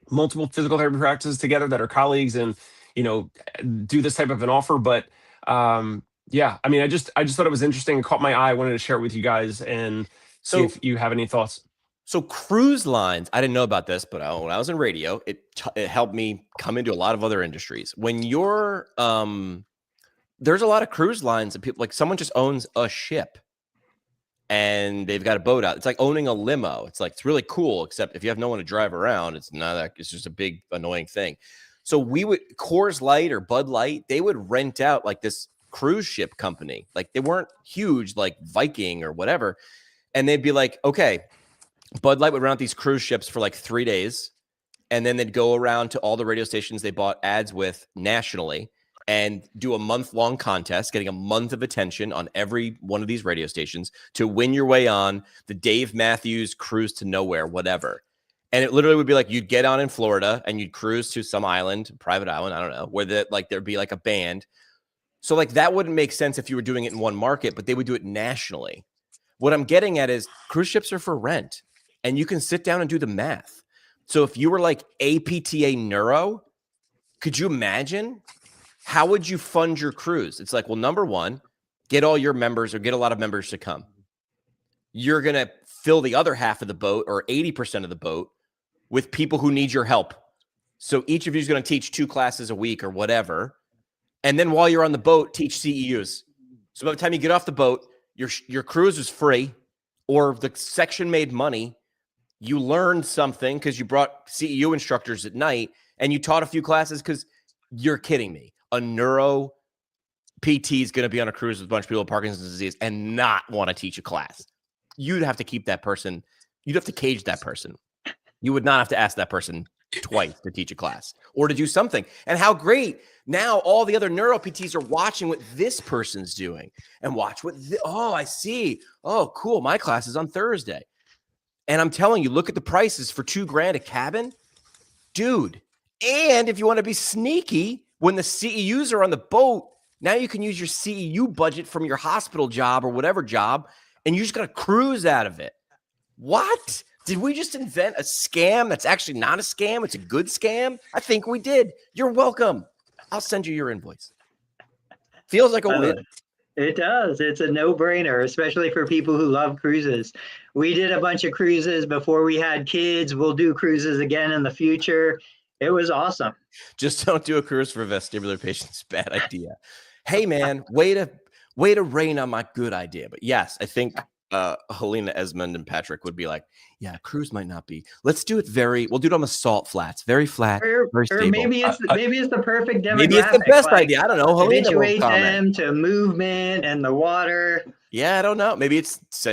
multiple physical therapy practices together that are colleagues and, do this type of an offer. But yeah, I mean, I just thought it was interesting. It caught my eye. I wanted to share it with you guys and see if you have any thoughts. So cruise lines, I didn't know about this, but when I was in radio, it helped me come into a lot of other industries. When you're, there's a lot of cruise lines that people, like someone just owns a ship and they've got a boat out. It's like owning a limo. It's like, it's really cool, except if you have no one to drive around, it's just a big annoying thing. So Coors Light or Bud Light, they would rent out like this cruise ship company. Like they weren't huge, like Viking or whatever. And they'd be like, okay, Bud Light would rent out these cruise ships for like 3 days. And then they'd go around to all the radio stations they bought ads with nationally and do a month-long contest, getting a month of attention on every one of these radio stations to win your way on the Dave Matthews Cruise to Nowhere, whatever. And it literally would be like you'd get on in Florida and you'd cruise to some island, private island, I don't know, where there'd be like a band. So like that wouldn't make sense if you were doing it in one market, but they would do it nationally. What I'm getting at is cruise ships are for rent and you can sit down and do the math. So if you were like APTA Neuro, could you imagine? How would you fund your cruise? It's like, well, number one, get all your members or get a lot of members to come. You're going to fill the other half of the boat or 80% of the boat with people who need your help. So each of you is going to teach 2 classes a week or whatever. And then while you're on the boat, teach CEUs. So by the time you get off the boat, your cruise is free or the section made money. You learned something because you brought CEU instructors at night and you taught a few classes because you're kidding me. A neuro PT is going to be on a cruise with a bunch of people with Parkinson's disease and not want to teach a class. You'd have to keep that person. You'd have to cage that person. You would not have to ask that person twice to teach a class or to do something. And how great. Now all the other neuro PTs are watching what this person's doing and watch what, oh, I see. Oh, cool. My class is on Thursday. And I'm telling you, look at the prices for $2,000 a cabin. Dude. And if you want to be sneaky, when the CEUs are on the boat, now you can use your CEU budget from your hospital job or whatever job, and you just got to cruise out of it. What? Did we just invent a scam that's actually not a scam? It's a good scam? I think we did. You're welcome. I'll send you your invoice. Feels like a win. It does. It's a no-brainer, especially for people who love cruises. We did a bunch of cruises before we had kids. We'll do cruises again in the future. It was awesome. Just don't do a cruise for vestibular patients. Bad idea. Hey, man, way to rain on my good idea. But yes, I think Helena, Esmond, and Patrick would be like, yeah, cruise might not be. Let's do it we'll do it on the salt flats. Very flat, very stable. Or maybe it's the perfect demographic. Maybe it's the best idea. I don't know. Habituate them to movement and the water. Yeah, I don't know. Maybe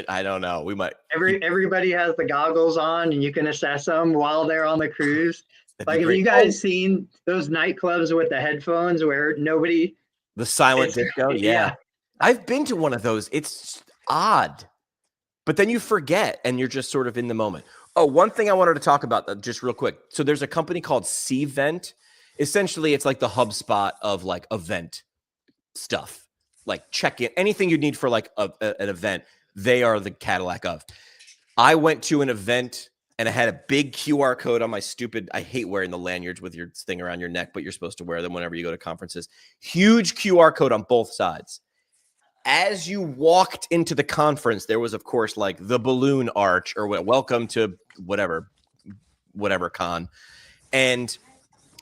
I don't know. We might. Everybody has the goggles on and you can assess them while they're on the cruise. Like, have you guys seen those nightclubs with the headphones where nobody? The silent disco? Yeah. I've been to one of those. It's odd. But then you forget and you're just sort of in the moment. Oh, one thing I wanted to talk about just real quick. So there's a company called Cvent. Essentially, it's like the HubSpot of like event stuff. Like check-in, anything you need for like an event, they are the Cadillac of. I went to an event and I had a big QR code on my I hate wearing the lanyards with your thing around your neck, but you're supposed to wear them whenever you go to conferences. Huge QR code on both sides. As you walked into the conference, there was, of course, like the balloon arch or welcome to whatever con. And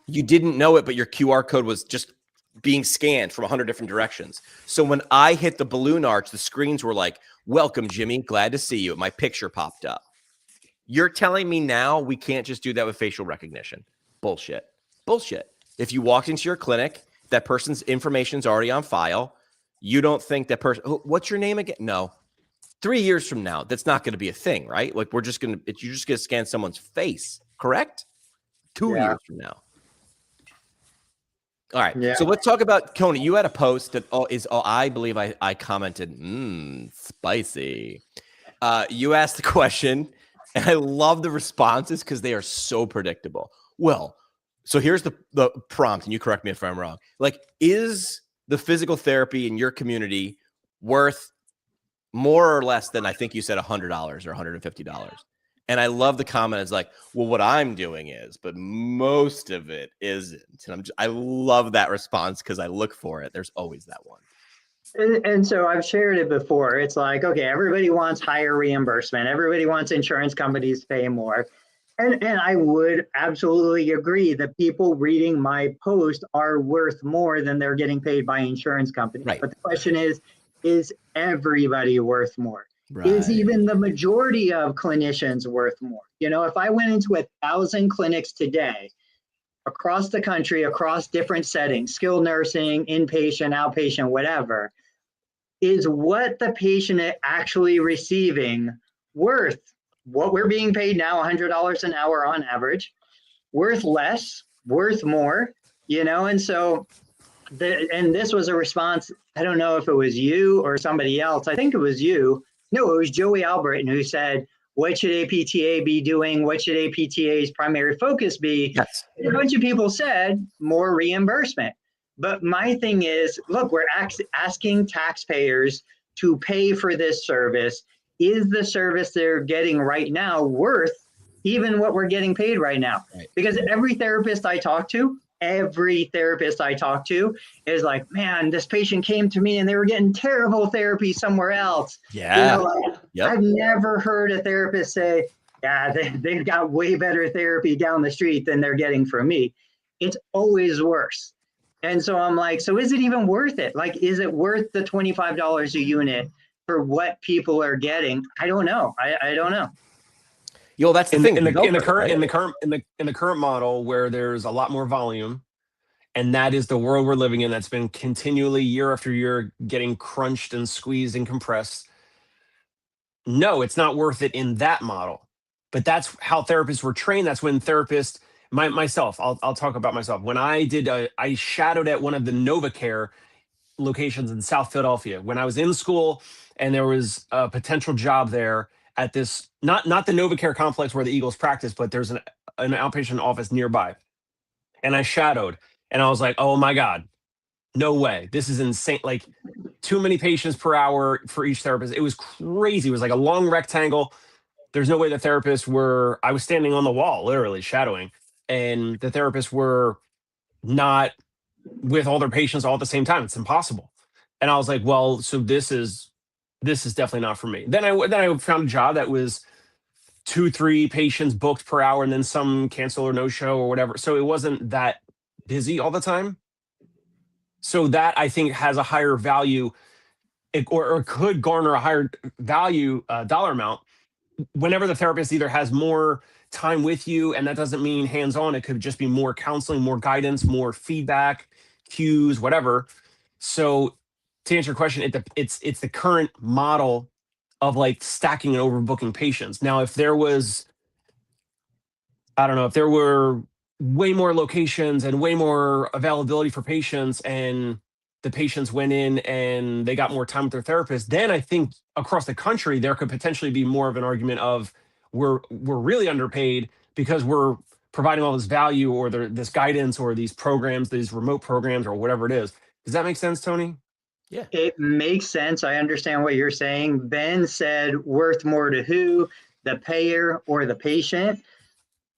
you didn't know it, but your QR code was just being scanned from 100 different directions. So when I hit the balloon arch, the screens were like, welcome, Jimmy. Glad to see you. My picture popped up. You're telling me now we can't just do that with facial recognition? Bullshit. If you walked into your clinic, that person's information is already on file. You don't think that person, what's your name again? No. 3 years from now, that's not going to be a thing, right? Like you're just going to scan someone's face, correct? 2 years from now. All right. Yeah. So let's talk about Coney. You had a post that I believe I commented, spicy. You asked the question, And I love the responses because they are so predictable. Well, so here's the prompt, and you correct me if I'm wrong. Like, is the physical therapy in your community worth more or less than, I think you said, $100 or $150? And I love the comment. It's like, well, what I'm doing is, but most of it isn't. And I love that response because I look for it. There's always that one. And so I've shared it before. It's like, okay, everybody wants higher reimbursement. Everybody wants insurance companies to pay more. And I would absolutely agree that people reading my post are worth more than they're getting paid by insurance companies. Right. But the question is everybody worth more? Right. Is even the majority of clinicians worth more? You know, if I went into 1,000 clinics today, across the country, across different settings, skilled nursing, inpatient, outpatient, whatever, is what the patient is actually receiving worth what we're being paid now, $100 an hour on average, worth less, worth more, you know? And so, and this was a response, I don't know if it was you or somebody else, I think it was you. No, it was Joey Albritton who said, what should APTA be doing? What should APTA's primary focus be? Yes. And a bunch of people said more reimbursement. But my thing is, look, we're asking taxpayers to pay for this service. Is the service they're getting right now worth even what we're getting paid right now? Right. Because every therapist I talk to is like, man, this patient came to me and they were getting terrible therapy somewhere else. Yeah. You know, I've never heard a therapist say, yeah, they've got way better therapy down the street than they're getting from me. It's always worse. And so I'm like, so is it even worth it? Like, is it worth the $25 a unit for what people are getting? I don't know. I don't know. Yo, that's the thing. In the current model where there's a lot more volume, and that is the world we're living in, that's been continually year after year getting crunched and squeezed and compressed. No, it's not worth it in that model. But that's how therapists were trained. That's when therapists, myself, I'll talk about myself. When I shadowed at one of the NovaCare locations in South Philadelphia when I was in school, and there was a potential job there at this, not the NovaCare complex where the Eagles practice, but there's an outpatient office nearby. And I shadowed, and I was like, oh my God, no way. This is insane. Like, too many patients per hour for each therapist. It was crazy. It was like a long rectangle. There's no way the therapists were, I was standing on the wall, literally shadowing, and the therapists were not with all their patients all at the same time. It's impossible. And I was like, well, so this is definitely not for me. Then I found a job that was 2-3 patients booked per hour, and then some cancel or no show or whatever. So it wasn't that busy all the time. So that, I think, has a higher value, or could garner a higher value dollar amount whenever the therapist either has more time with you, and that doesn't mean hands-on. It could just be more counseling, more guidance, more feedback, cues, whatever. So to answer your question, it's the current model of like stacking and overbooking patients. Now, if there was, I don't know, if there were way more locations and way more availability for patients, and the patients went in and they got more time with their therapist, then I think across the country, there could potentially be more of an argument of we're really underpaid because we're providing all this value, or this guidance, or these programs, these remote programs, or whatever it is. Does that make sense, Tony? Yeah, it makes sense. I understand what you're saying. Ben said worth more to who? The payer or the patient?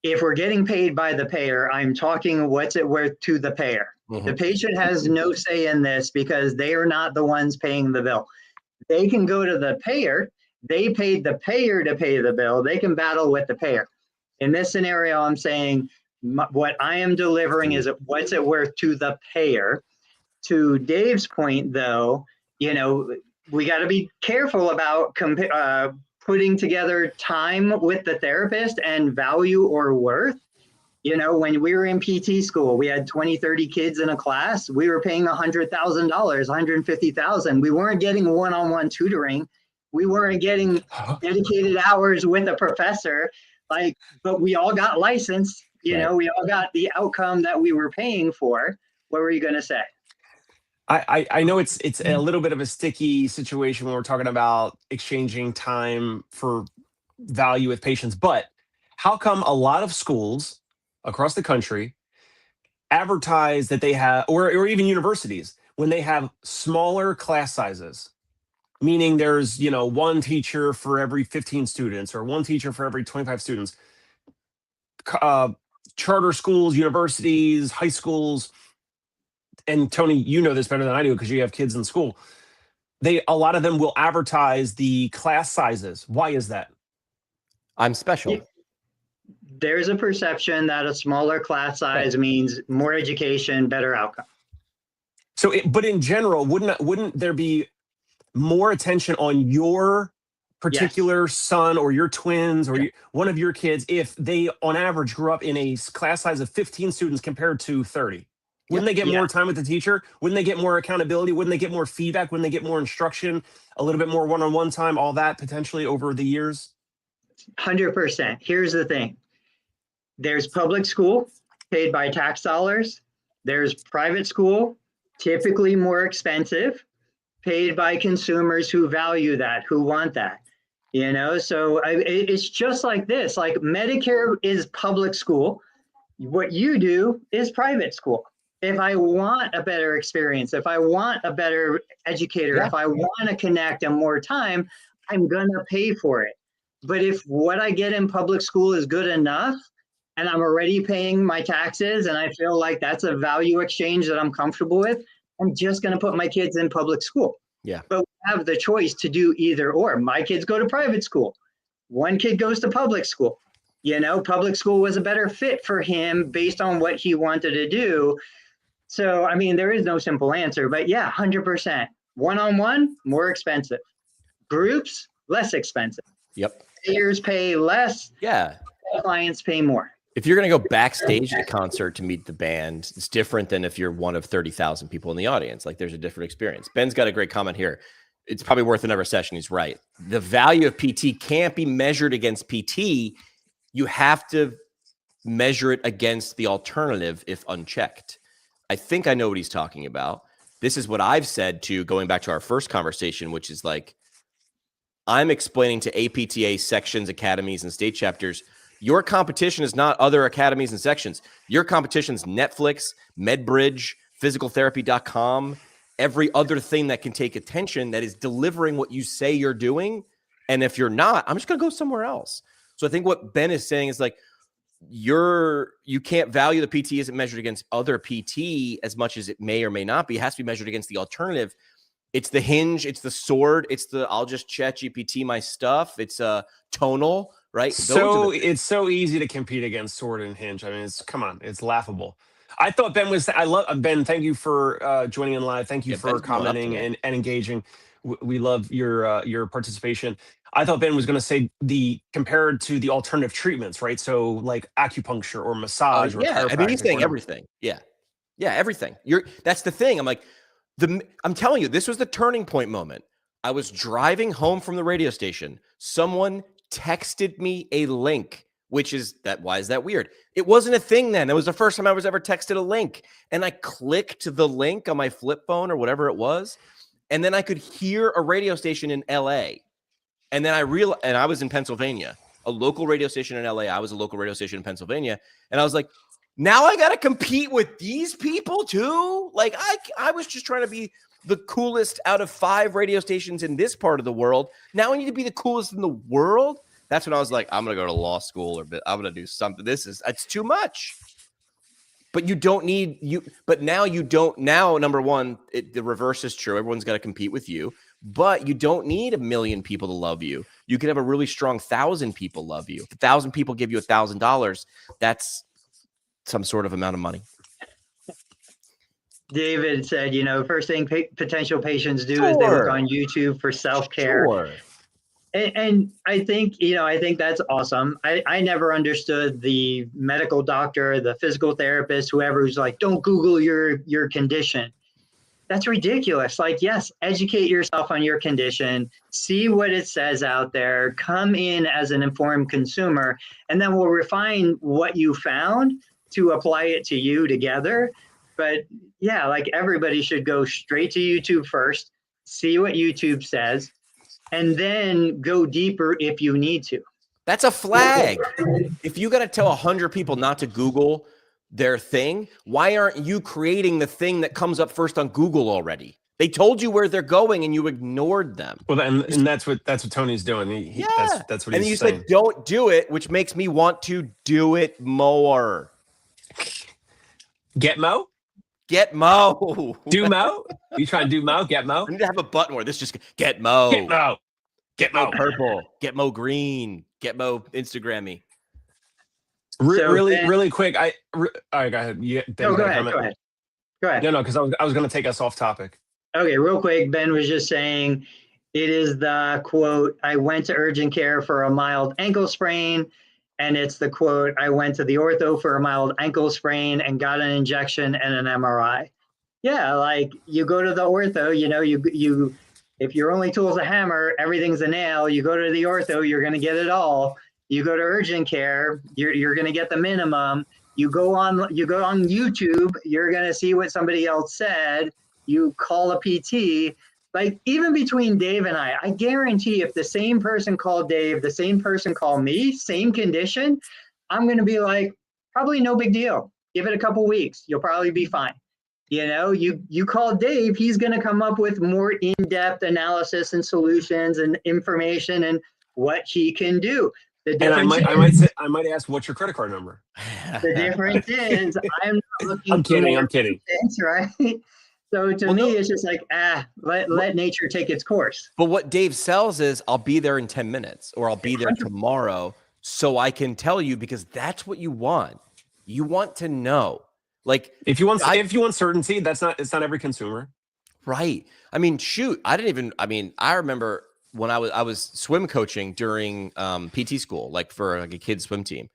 If we're getting paid by the payer, I'm talking what's it worth to the payer. Mm-hmm. The patient has no say in this because they are not the ones paying the bill. They can go to the payer. They paid the payer to pay the bill. They can battle with the payer. In this scenario, I'm saying what I am delivering is what's it worth to the payer. To Dave's point, though, you know, we got to be careful about putting together time with the therapist and value or worth. You know, when we were in PT school, we had 20, 30 kids in a class. We were paying $100,000, $150,000. We weren't getting one-on-one tutoring. We weren't getting dedicated hours with a professor. Like, but we all got licensed. You know, we all got the outcome that we were paying for. What were you going to say? I know it's a little bit of a sticky situation when we're talking about exchanging time for value with patients. But how come a lot of schools across the country advertise that they have, or even universities, when they have smaller class sizes, meaning there's, one teacher for every 15 students or one teacher for every 25 students? Charter schools, universities, high schools, and Tony, you know this better than I do because you have kids in school. A lot of them will advertise the class sizes. Why is that? I'm special. There's a perception that a smaller class size means more education, better outcome. So, but in general, wouldn't there be more attention on your particular son or your twins or one of your kids if they, on average, grew up in a class size of 15 students compared to 30? Wouldn't they get more time with the teacher? Wouldn't they get more accountability? Wouldn't they get more feedback? Wouldn't they get more instruction, a little bit more one-on-one time, all that potentially over the years? 100%. Here's the thing. There's public school paid by tax dollars. There's private school, typically more expensive, paid by consumers who value that, who want that. So it's just like this. Like Medicare is public school. What you do is private school. If I want a better experience, if I want a better educator, if I want to connect and more time, I'm going to pay for it. But if what I get in public school is good enough and I'm already paying my taxes and I feel like that's a value exchange that I'm comfortable with, I'm just going to put my kids in public school. Yeah. But we have the choice to do either or. My kids go to private school. One kid goes to public school. Public school was a better fit for him based on what he wanted to do. So, there is no simple answer, but 100%. One-on-one, more expensive. Groups, less expensive. Yep. Payers pay less. Yeah. Clients pay more. If you're going to go backstage at a concert to meet the band, it's different than if you're one of 30,000 people in the audience. Like there's a different experience. Ben's got a great comment here. It's probably worth another session. He's right. The value of PT can't be measured against PT. You have to measure it against the alternative if unchecked. I think I know what he's talking about. This is what I've said to going back to our first conversation, which is like, I'm explaining to APTA sections, academies, and state chapters, your competition is not other academies and sections. Your competition is Netflix, MedBridge, physicaltherapy.com, every other thing that can take attention that is delivering what you say you're doing. And if you're not, I'm just going to go somewhere else. So I think what Ben is saying is like, you can't value the PT isn't measured against other PT as much as it may or may not be. It has to be measured against the alternative. It's the Hinge, it's the Sword, it's the I'll just chat GPT my stuff. It's Tonal, right? So it's so easy to compete against Sword and Hinge. Come on, it's laughable. I thought Ben was. I love Ben. Thank you for joining in live. Thank you for Ben's commenting and engaging. We love your participation. I thought Ben was going to say compared to the alternative treatments, right? So like acupuncture or massage or chiropractic. He's saying everything. Yeah, everything. That's the thing. I'm like, I'm telling you, this was the turning point moment. I was driving home from the radio station. Someone texted me a link, which is that. Why is that weird? It wasn't a thing then. It was the first time I was ever texted a link, and I clicked the link on my flip phone or whatever it was, and then I could hear a radio station in LA. And then I realized, and I was in Pennsylvania, a local radio station in LA. I was a local radio station in Pennsylvania. And I was like, now I got to compete with these people too. Like I was just trying to be the coolest out of 5 radio stations in this part of the world. Now I need to be the coolest in the world. That's when I was like, I'm going to go to law school or I'm going to do something. It's too much. But you don't need but now you don't. Now, number one, the reverse is true. Everyone's got to compete with you. But you don't need 1 million people to love you. You can have a really strong 1,000 people love you. If 1,000 people give you $1,000, that's some sort of amount of money. David said, first thing potential patients do is they look on YouTube for self-care. Sure. And I think, that's awesome. I never understood the medical doctor, the physical therapist, whoever who's like, don't Google your condition. That's ridiculous. Like, yes, educate yourself on your condition, see what it says out there, come in as an informed consumer, and then we'll refine what you found to apply it to you together. But yeah, like everybody should go straight to YouTube first, see what YouTube says, and then go deeper if you need to. That's a flag. If you got to tell 100 people not to Google their thing, why aren't you creating the thing that comes up first on Google already? They told you where they're going and you ignored them. Well, and that's what Tony's doing. That's what and he's saying. And you said, don't do it, which makes me want to do it more. Get Mo? Get Mo. Do Mo? You trying to do Mo? Get Mo? I need to have a button where this just get Mo. Get Mo. Get Mo purple. Get Mo green. Get Mo Instagram me. Really quick. All right, go ahead. Go ahead. No, because I was going to take us off topic. Okay, real quick. Ben was just saying, it is the quote, I went to urgent care for a mild ankle sprain. And it's the quote, I went to the ortho for a mild ankle sprain and got an injection and an MRI. Yeah, like you go to the ortho, you if your only tool is a hammer, everything's a nail. You go to the ortho, you're going to get it all. You go to urgent care, you're going to get the minimum. You go on YouTube, you're going to see what somebody else said. You call a PT. Like even between Dave and I guarantee if the same person called Dave, the same person called me, same condition, I'm going to be like, probably no big deal. Give it a couple weeks. You'll probably be fine. You call Dave, he's going to come up with more in-depth analysis and solutions and information and what he can do. And I might ask, what's your credit card number? The difference is I'm not looking. I'm kidding. Right. So to me, it's just like, let nature take its course. But what Dave sells is I'll be there in 10 minutes or I'll be there tomorrow so I can tell you because that's what you want. You want to know. Like if you want certainty, it's not every consumer. Right. I mean, shoot, I remember when I was swim coaching during PT school, like for like a kid's swim team.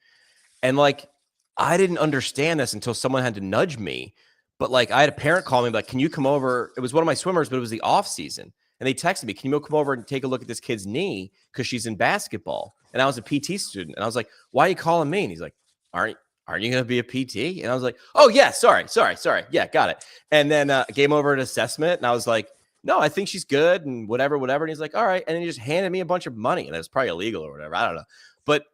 And like, I didn't understand this until someone had to nudge me. But like I had a parent call me like, can you come over? It was one of my swimmers, but it was the off season. And they texted me, can you come over and take a look at this kid's knee? Because she's in basketball. And I was a PT student. And I was like, why are you calling me? And he's like, aren't you going to be a PT? And I was like, oh yeah, sorry. Yeah, got it. And then came over an assessment. And I was like, no, I think she's good and whatever. And he's like, all right. And then he just handed me a bunch of money. And it was probably illegal or whatever. I don't know. But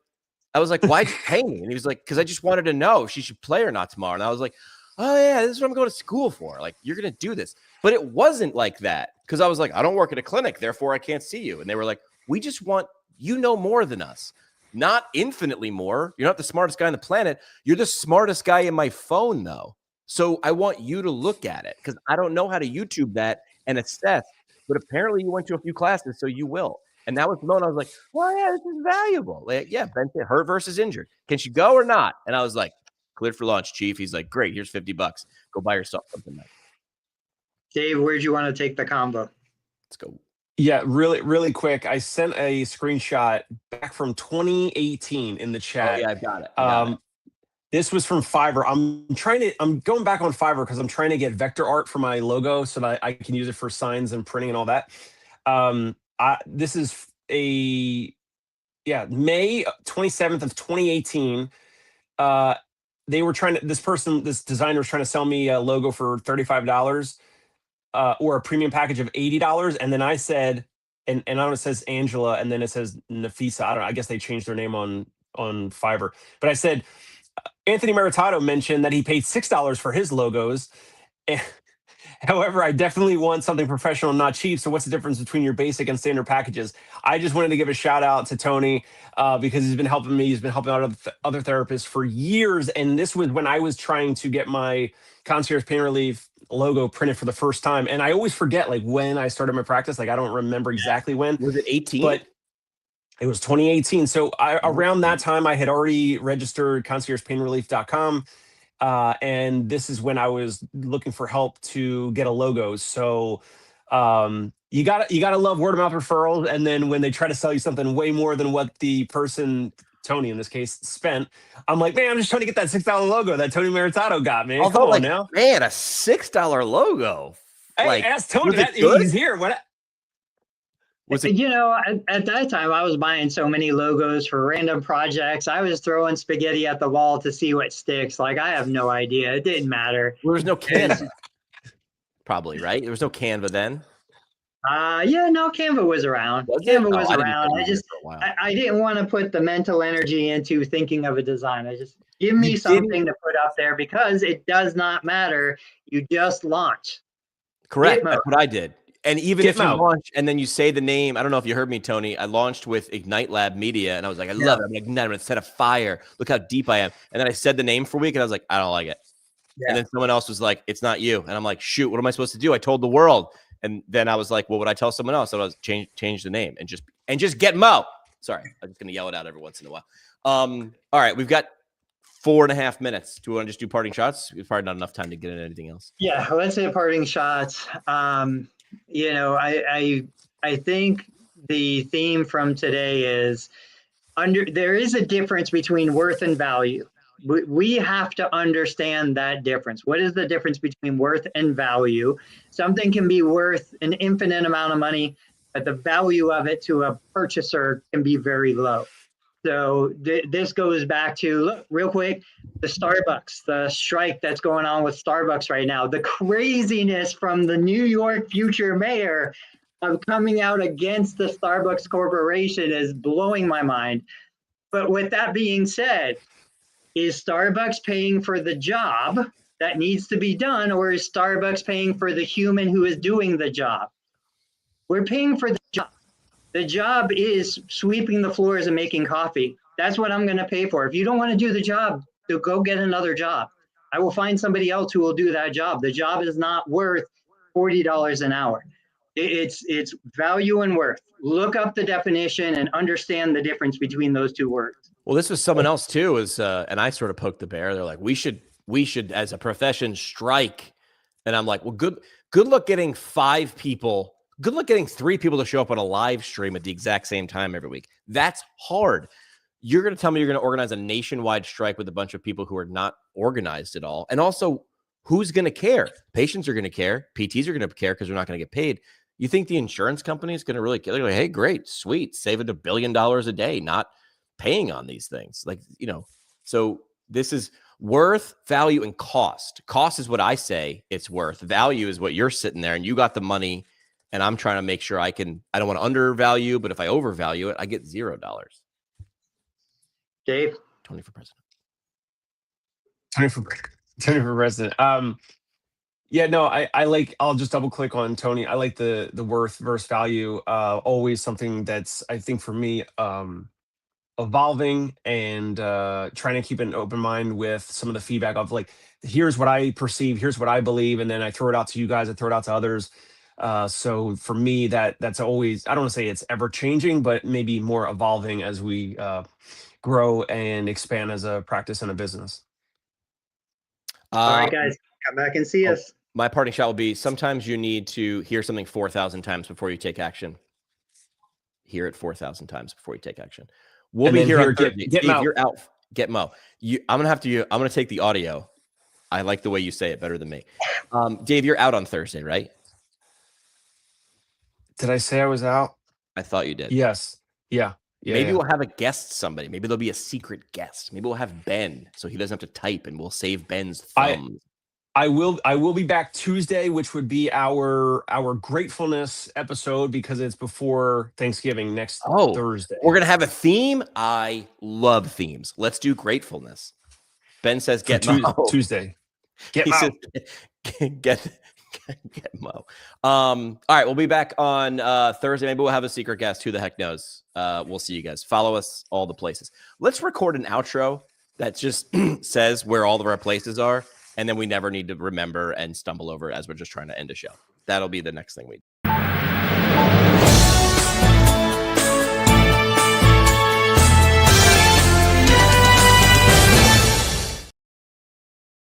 I was like, why'd you pay me? And he was like, because I just wanted to know if she should play or not tomorrow. And I was like, oh yeah, this is what I'm going to school for. Like, you're going to do this. But it wasn't like that. Because I was like, I don't work at a clinic, therefore I can't see you. And they were like, we just want, more than us. Not infinitely more. You're not the smartest guy on the planet. You're the smartest guy in my phone, though. So I want you to look at it. Because I don't know how to YouTube that and assess. But apparently you went to a few classes, so you will. And that was the moment I was like, well, yeah, this is valuable. Like, yeah, Ben said, hurt versus injured. Can she go or not? And I was like, cleared for launch, Chief. He's like, great, here's $50. Go buy yourself something nice. Dave, where'd you want to take the combo? Let's go. Yeah, really quick. I sent a screenshot back from 2018 in the chat. Oh, yeah, I've got it. This was from Fiverr. I'm going back on Fiverr because I'm trying to get vector art for my logo so that I can use it for signs and printing and all that. This is May 27th of 2018. This designer was trying to sell me a logo for $35 or a premium package of $80. And then I said, and I don't know, it says Angela and then it says Nafisa. I don't know. I guess they changed their name on Fiverr. But I said, Anthony Maritato mentioned that he paid $6 for his logos. However, I definitely want something professional, not cheap. So what's the difference between your basic and standard packages? I just wanted to give a shout out to Tony because he's been helping me. He's been helping out other therapists for years. And this was when I was trying to get my Concierge Pain Relief logo printed for the first time. And I always forget like when I started my practice. Like I don't remember exactly when. Was it 18? But it was 2018. So around that time, I had already registered conciergepainrelief.com. And this is when I was looking for help to get a logo. So you gotta love word of mouth referrals. And then when they try to sell you something way more than what the person, Tony in this case, spent, I'm like, man, I'm just trying to get that $6 logo that Tony Maritato got, man. Come on now. Man, a $6 logo. Hey, ask Tony that he's here. What? Was it? At that time, I was buying so many logos for random projects. I was throwing spaghetti at the wall to see what sticks. Like, I have no idea. It didn't matter. There was no Canva. Probably, right? There was no Canva then. Yeah, no, Canva was around. Canva was around. I didn't want to put the mental energy into thinking of a design. I just give me something to put up there because it does not matter. You just launch. Correct. That's what I did. And even if you launch and then you say the name, I don't know if you heard me, Tony. I launched with Ignite Lab Media, and I was like, I love it. I'm like, Ignite, I'm going to set a fire. Look how deep I am. And then I said the name for a week, and I was like, I don't like it. Yeah. And then someone else was like, it's not you. And I'm like, shoot, what am I supposed to do? I told the world. And then I was like, what would I tell someone else? So I was change the name and just get Mo. Sorry, I'm just going to yell it out every once in a while. All right, we've got 4.5 minutes. Do we want to just do parting shots? We've probably not enough time to get into anything else. Yeah, let's say parting shots. You know, I think the theme from today is there is a difference between worth and value. We have to understand that difference. What is the difference between worth and value? Something can be worth an infinite amount of money, but the value of it to a purchaser can be very low. So this goes back to, look, real quick, the Starbucks, the strike that's going on with Starbucks right now, the craziness from the New York future mayor of coming out against the Starbucks Corporation is blowing my mind. But with that being said, is Starbucks paying for the job that needs to be done, or is Starbucks paying for the human who is doing the job? We're paying for the job. The job is sweeping the floors and making coffee. That's what I'm going to pay for. If you don't want to do the job, so go get another job. I will find somebody else who will do that job. The job is not worth $40 an hour. It's value and worth. Look up the definition and understand the difference between those two words. Well, this was someone else too, and I sort of poked the bear. They're like, we should as a profession strike. And I'm like, well, good luck getting 5 people. Good luck getting 3 people to show up on a live stream at the exact same time every week. That's hard. You're going to tell me you're going to organize a nationwide strike with a bunch of people who are not organized at all. And also, who's going to care? Patients are going to care. PTs are going to care because they're not going to get paid. You think the insurance company is going to really care? They're like, hey, great, sweet, saving $1 billion a day, not paying on these things. Like, you know, so this is worth, value, and cost. Cost is what I say it's worth. Value is what you're sitting there and you got the money. And I'm trying to make sure I don't want to undervalue, but if I overvalue it, I get $0. Dave? Tony for president. Tony for president. Yeah, no, I'll just double click on Tony. I like the worth versus value. Always something that's, I think for me, evolving and trying to keep an open mind with some of the feedback of like, here's what I perceive, here's what I believe, and then I throw it out to you guys, I throw it out to others. So for me, that's always, I don't want to say it's ever changing, but maybe more evolving as we grow and expand as a practice and a business. All right, guys, come back and see us. My parting shot will be, sometimes you need to hear something 4,000 times before you take action. Hear it 4,000 times before you take action. We'll be here on Thursday. If you're out, get Mo. I'm going to take the audio. I like the way you say it better than me. Dave, you're out on Thursday, right? Did I say I was out? I thought you did. Yes. Yeah. Maybe we'll have a guest, somebody. Maybe there'll be a secret guest. Maybe we'll have Ben so he doesn't have to type and we'll save Ben's thumbs. I will be back Tuesday, which would be our gratefulness episode because it's before Thanksgiving next Thursday. We're going to have a theme. I love themes. Let's do gratefulness. Ben says get Mo. Tuesday. Get Mo. Get Mo. All right, we'll be back on Thursday. Maybe we'll have a secret guest. Who the heck knows? We'll see you guys. Follow us all the places. Let's record an outro that just says where all of our places are, and then we never need to remember and stumble over as we're just trying to end a show. That'll be the next thing we do.